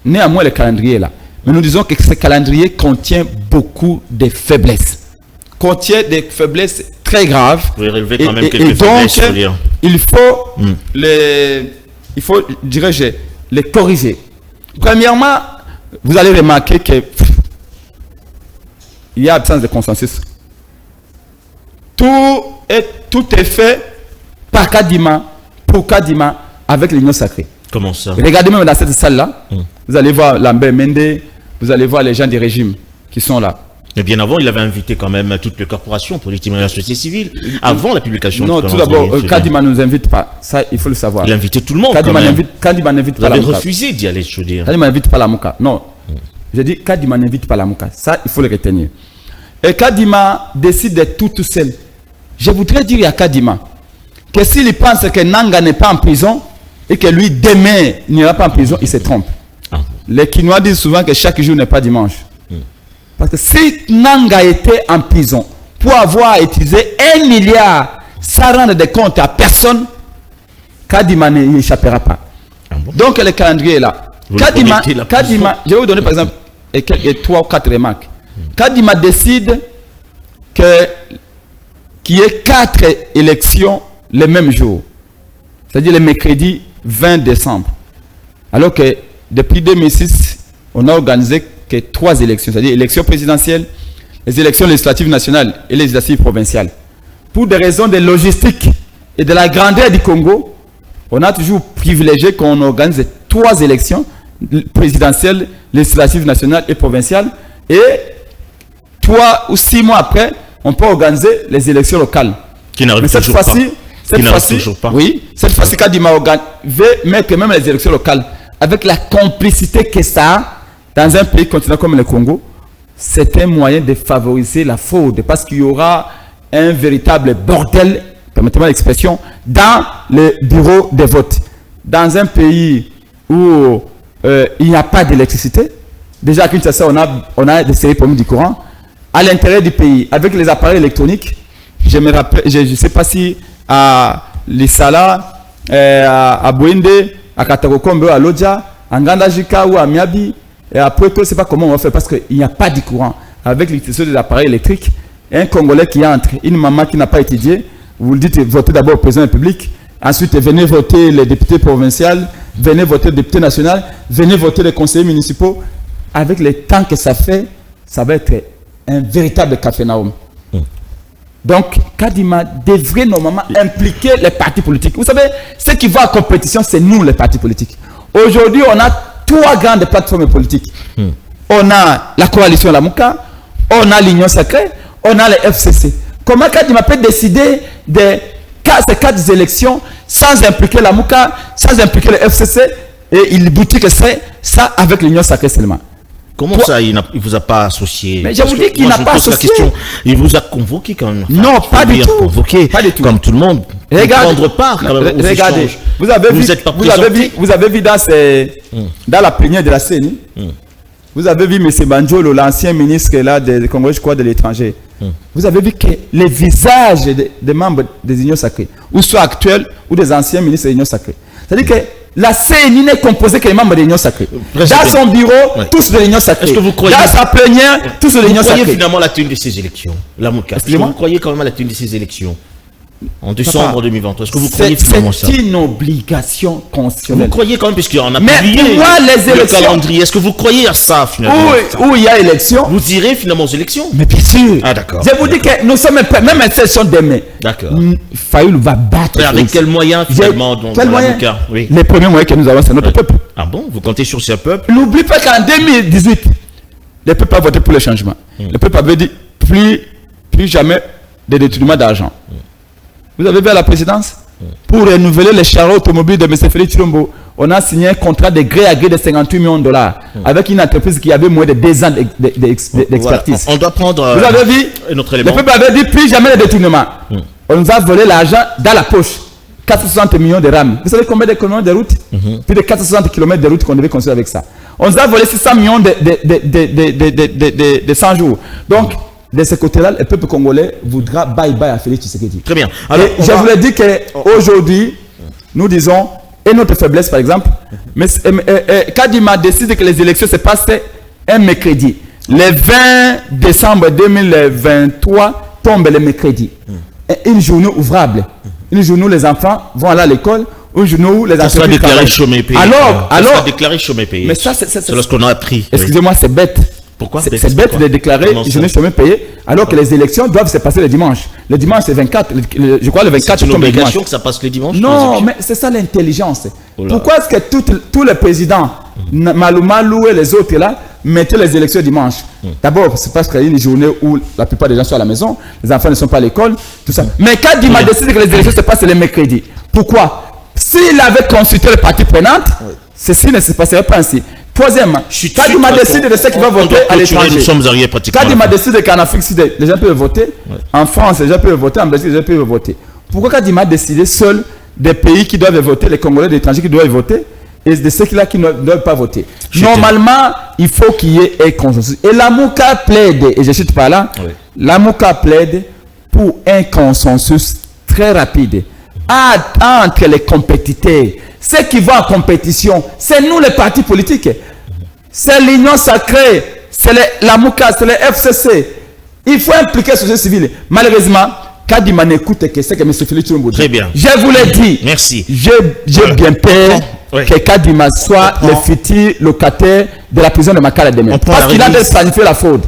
Néanmoins, le calendrier est là. Mais nous disons que ce calendrier contient beaucoup de faiblesses. Contient des faiblesses très graves. Vous relevez quand même quelques faiblesses, je veux dire. Il faut, dirais-je, les corriger. Premièrement, vous allez remarquer que il y a absence de consensus. Tout est fait par Kadima, pour Kadima, avec l'Union sacrée. Comment ça? Regardez même dans cette salle-là, vous allez voir Lambert Mende, vous allez voir les gens du régime qui sont là. Mais bien avant, il avait invité quand même toutes les corporations politiques et la société civile, avant la publication. Non, tout d'abord, Kadima ne nous invite pas. Ça, il faut le savoir. Il a invité tout le monde. Kadima n'invite pas la Mouka. Vous avez refusé d'y aller, je veux dire. Kadima n'invite pas la Mouka. Non. J'ai dit Kadima n'invite pas la Mouka. Ça, il faut le retenir. Et Kadima décide de tout seul. Je voudrais dire à Kadima que s'il pense que Nanga n'est pas en prison et que lui, demain, n'ira pas en prison, il se trompe. Les Kinois disent souvent que chaque jour n'est pas dimanche. Parce que si Nanga était en prison pour avoir utilisé 1 milliard sans rendre de compte à personne, Kadima n'y échappera pas. Donc le calendrier est là. Kadima, je vais vous donner par exemple 3 ou 4 remarques. Kadima décide qu'il y ait 4 élections le même jour. C'est-à-dire le mercredi 20 décembre. Alors que depuis 2006, on a organisé que 3 élections, c'est-à-dire l'élection présidentielle, les élections législatives nationales et les législatives provinciales. Pour des raisons de logistique et de la grandeur du Congo, on a toujours privilégié qu'on organise 3 élections présidentielles, législatives nationales et provinciales. Et 3 ou 6 mois après, on peut organiser les élections locales. Qui n'arrive toujours pas. Cette fois-ci, Kadima veut mettre même les élections locales avec la complicité que ça a dans un pays continent comme le Congo. C'est un moyen de favoriser la fraude parce qu'il y aura un véritable bordel, permettez-moi l'expression, dans le bureau de vote. Dans un pays où il n'y a pas d'électricité, déjà à Kinshasa, on a des séries problèmes du courant. À l'intérieur du pays, avec les appareils électroniques, je ne sais pas si à Lissala, à Bouende, à Katakokombe, à Lodja, à Ngandajika ou à Miabi, et après tout, je ne sais pas comment on va faire parce qu'il n'y a pas de courant. Avec l'utilisation des appareils électriques, un Congolais qui entre, une maman qui n'a pas étudié, vous le dites, votez d'abord au président de la République, ensuite venez voter les députés provinciaux, venez voter le député national, venez voter les conseillers municipaux. Avec le temps que ça fait, ça va être un véritable cafénaum. Donc, Kadima devrait normalement impliquer les partis politiques. Vous savez, ce qui va en compétition, c'est nous, les partis politiques. Aujourd'hui, on a 3 grandes plateformes politiques. On a la coalition Lamouka, on a l'Union sacrée, on a le FCC. Comment Kadima peut décider de ces 4 élections sans impliquer Lamouka, sans impliquer le FCC, et il boutique ça avec l'Union sacrée seulement? Comment ça, il ne vous a pas associé? Mais je vous dis qu'il n'a pas associé. Il vous a convoqué quand même. Non, pas du tout. Convoqué, pas du tout. Comme tout le monde. Regardez, part quand même. Regardez, vous avez vu dans la plénière de la CENI, vous avez vu M. Banjolo, l'ancien ministre là, de Congo, je crois, de l'étranger. Vous avez vu que les visages des membres des unions sacrées, ou soit actuels, ou des anciens ministres des unions sacrées, c'est-à-dire que la CENI n'est composée que des membres de l'Union sacrée. Dans son bureau, tous de l'Union sacrée. Est-ce que vous croyez... Dans sa plénière, tous de l'Union sacrée. Vous croyez finalement à la tenue de ces élections, la Mouka? Est-ce que vous croyez quand même à la tenue de ces élections en décembre 2023? Est-ce que vous croyez finalement ça? C'est une obligation constitutionnelle. Vous croyez quand même, puisqu'on a publié le calendrier, est-ce que vous croyez à ça finalement? Où il y a élection. Vous irez finalement aux élections? Mais bien sûr. Ah d'accord. Je vous dis que nous sommes prêts, même à session demain. D'accord. Fayoul va battre. Avec quels moyens finalement? Quels moyens? Les premiers moyens que nous avons, c'est notre peuple. Ah bon? Vous comptez sur ce peuple? N'oublie pas qu'en 2018, le peuple a voté pour le changement. Le peuple avait dit plus jamais de détournement d'argent. Vous avez vu à la présidence, pour renouveler les chariots automobiles de M. Félix Tshilombo, on a signé un contrat de gré à gré de 58 millions de dollars avec une entreprise qui avait moins de 2 ans d'expertise. On doit prendre vous avez vu, notre élément. Le peuple avait dit plus jamais de détournement. On nous a volé l'argent dans la poche. 460 millions de rames. Vous savez combien de kilomètres de route? Plus de 460 km de route qu'on devait construire avec ça. On nous a volé 600 millions de 100 jours. Donc, de ce côté-là, le peuple congolais voudra bye-bye à Félix Tshisekedi. Très bien. Alors, je voulais dire qu'aujourd'hui, nous disons, et notre faiblesse par exemple, mais Kadima décide que les élections se passent un mercredi. Le 20 décembre 2023 tombe le mercredi. Une journée ouvrable. Une journée où les enfants vont aller à l'école. Une journée où les enfants vont déclarer chômé payé. Alors, déclarer chômé payé. Mais ça, c'est lorsqu'on a appris. Excusez-moi, c'est bête. Pourquoi? C'est bête de déclarer journée chômé payé alors que les élections doivent se passer le dimanche. Le dimanche c'est 24, je crois le 24 c'est une tombe le dimanche. obligation que ça passe le dimanche? Non, mais c'est ça l'intelligence. Pourquoi est-ce que tous les présidents, Malou et les autres là, mettaient les élections dimanche? D'abord, c'est parce qu'il y a une journée où la plupart des gens sont à la maison, les enfants ne sont pas à l'école, tout ça. Mais quand il m'a décidé que les élections se passent le mercredi, pourquoi? S'il avait consulté les parties prenantes, ceci ne se passerait pas ainsi. Troisièmement, quand il m'a décidé de ce qui va voter à l'étranger, quand il m'a décidé qu'en Afrique, les gens peuvent voter, en France, les gens peuvent voter, en Belgique, les gens peuvent voter. Pourquoi quand il m'a décidé seul des pays qui doivent voter, les Congolais, les étrangers qui doivent voter, et de ceux-là qui ne doivent pas voter? Normalement, il faut qu'il y ait un consensus. Et la Mouka plaide, et je cite par là, la Mouka plaide pour un consensus très rapide entre les compétiteurs. Ceux qui vont en compétition, c'est nous les partis politiques. C'est l'Union sacrée, c'est la Mouka, c'est le FCC. Il faut impliquer la société civile. Malheureusement, Kadima n'écoute que ce que M. Félix Tshilombo dit. Très bien. Je vous l'ai dit. Merci. J'ai bien peur que Kadima soit le futur locataire de la prison de Makala demain. Parce qu'il a de planifier la fraude.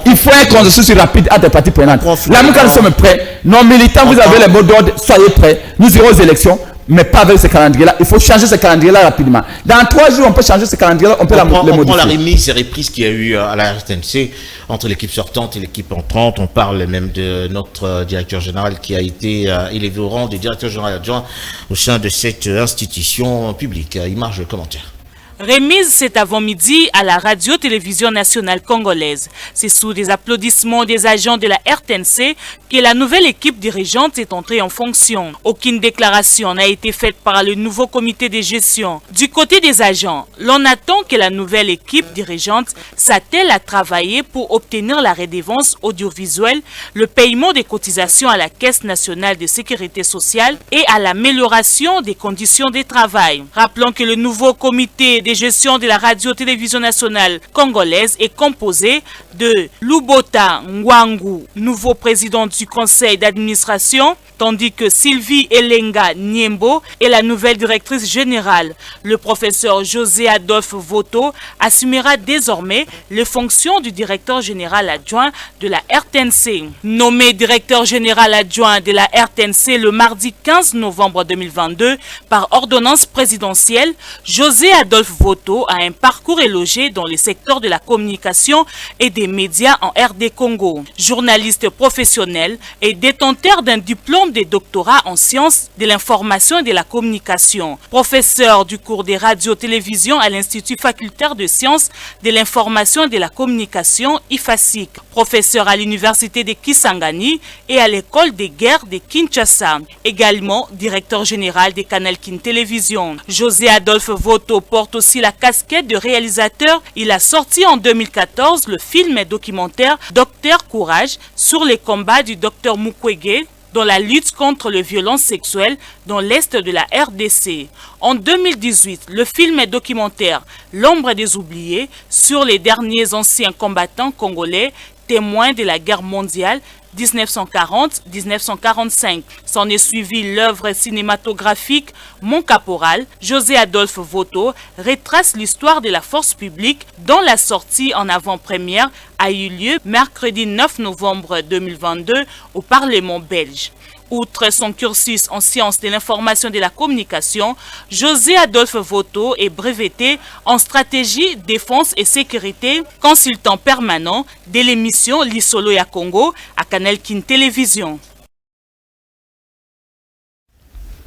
Il faut un consensus rapide entre les parties prenantes. La Mouka, nous sommes prêts. Nos militants, vous avez les mots d'ordre, soyez prêts. Nous irons aux élections. Mais pas avec ce calendrier-là. Il faut changer ce calendrier-là rapidement. Dans 3 jours, on peut changer ce calendrier-là, on peut le modifier. On prend la remise et reprise qu'il y a eu à la RTNC entre l'équipe sortante et l'équipe entrante. On parle même de notre directeur général qui a été élevé au rang de directeur général adjoint au sein de cette institution publique. Image de commentaire. Remise cet avant-midi à la radio-télévision nationale congolaise. C'est sous des applaudissements des agents de la RTNC que la nouvelle équipe dirigeante est entrée en fonction. Aucune déclaration n'a été faite par le nouveau comité de gestion. Du côté des agents, l'on attend que la nouvelle équipe dirigeante s'attelle à travailler pour obtenir la redevance audiovisuelle, le paiement des cotisations à la Caisse nationale de sécurité sociale et à l'amélioration des conditions de travail. Rappelons que le nouveau comité de gestion de la radio-télévision nationale congolaise est composé de Lubota Ngwangu, nouveau président du conseil d'administration, tandis que Sylvie Elenga Niembo est la nouvelle directrice générale. Le professeur José Adolphe Voto assumera désormais les fonctions du directeur général adjoint de la RTNC. Nommé directeur général adjoint de la RTNC le mardi 15 novembre 2022 par ordonnance présidentielle, José Adolphe Voto a un parcours élogé dans le secteur de la communication et des médias en RD Congo. Journaliste professionnel et détenteur d'un diplôme de doctorat en sciences de l'information et de la communication. Professeur du cours des radios-télévisions à l'Institut facultaire de sciences de l'information et de la communication IFASIC. Professeur à l'université de Kisangani et à l'école des guerres de Kinshasa. Également directeur général de Canal Kin Télévision. José Adolphe Voto porte aussi la casquette de réalisateur. Il a sorti en 2014 le film et documentaire Docteur Courage sur les combats du docteur Mukwege dans la lutte contre les violences sexuelles dans l'Est de la RDC. En 2018, le film et documentaire L'ombre des oubliés sur les derniers anciens combattants congolais témoins de la guerre mondiale 1940-1945. S'en est suivi l'œuvre cinématographique Mon Caporal. José Adolphe Voto retrace l'histoire de la force publique dont la sortie en avant-première a eu lieu mercredi 9 novembre 2022 au Parlement belge. Outre son cursus en sciences de l'information et de la communication, José Adolphe Voto est breveté en stratégie, défense et sécurité, consultant permanent de l'émission Lisolo ya Congo à Canal Kin Télévision.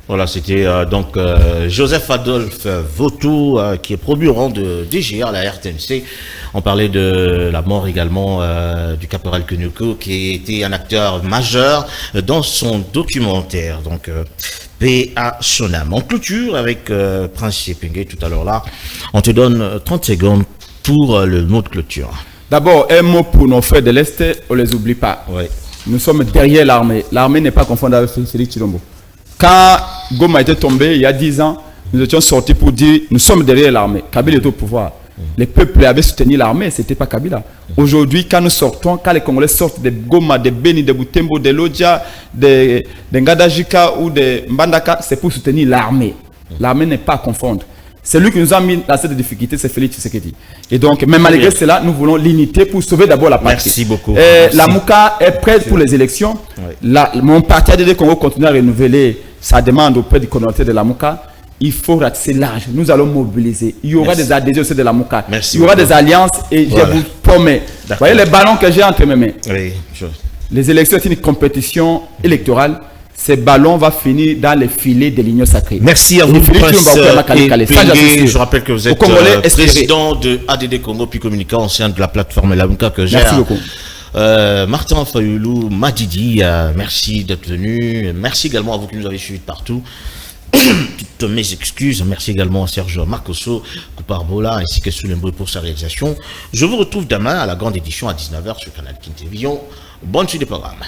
Voilà, c'était donc Joseph Adolphe Voto qui est promu au rang de DG à la RTNC. On parlait de la mort également du caporal Kenyoko qui était un acteur majeur dans son documentaire. Donc, paix à son âme. En clôture avec Prince Yepenge tout à l'heure là. On te donne 30 secondes pour le mot de clôture. D'abord, un mot pour nos frères de l'Est, on ne les oublie pas. Ouais. Nous sommes derrière l'armée. L'armée n'est pas confondue avec Félix Tshilombo. Quand Goma était tombé il y a 10 ans, nous étions sortis pour dire nous sommes derrière l'armée. Kabila est au pouvoir. Les peuples avaient soutenu l'armée, ce n'était pas Kabila. Aujourd'hui, quand nous sortons, quand les Congolais sortent de Goma, de Beni, de Butembo, de Lodja, de Ngadajika ou de Mbandaka, c'est pour soutenir l'armée. L'armée n'est pas à confondre. C'est lui qui nous a mis dans cette difficulté, c'est Félix Tshisekedi. Et donc, même malgré cela, nous voulons l'unité pour sauver d'abord la patrie. Merci beaucoup. La Mouka est prête pour les élections. Oui. Mon parti ADD Congo continue à renouveler sa demande auprès du communauté de la Mouka. Il faut ratisser large. Nous allons mobiliser. Il y aura des adhésions aussi de la Mouka. Il y aura des alliances et je vous promets. Vous voyez les ballons que j'ai entre mes mains. Oui, les élections, c'est une compétition électorale. Ces ballons vont finir dans les filets de l'Union sacrée. Merci à vous, Prince Yepenge. Je rappelle que vous êtes président de ADD Congo, puis communicant au sein de la plateforme Lamuka que gère. Merci beaucoup. Martin Fayoulou, Madidi, merci d'être venu. Merci également à vous qui nous avez suivis partout. Toutes mes excuses. Merci également à Serge Marcosso, Couparbola ainsi que Soulemboui pour sa réalisation. Je vous retrouve demain à la grande édition à 19h sur Canal Kin Télévision. Bonne suite des programmes.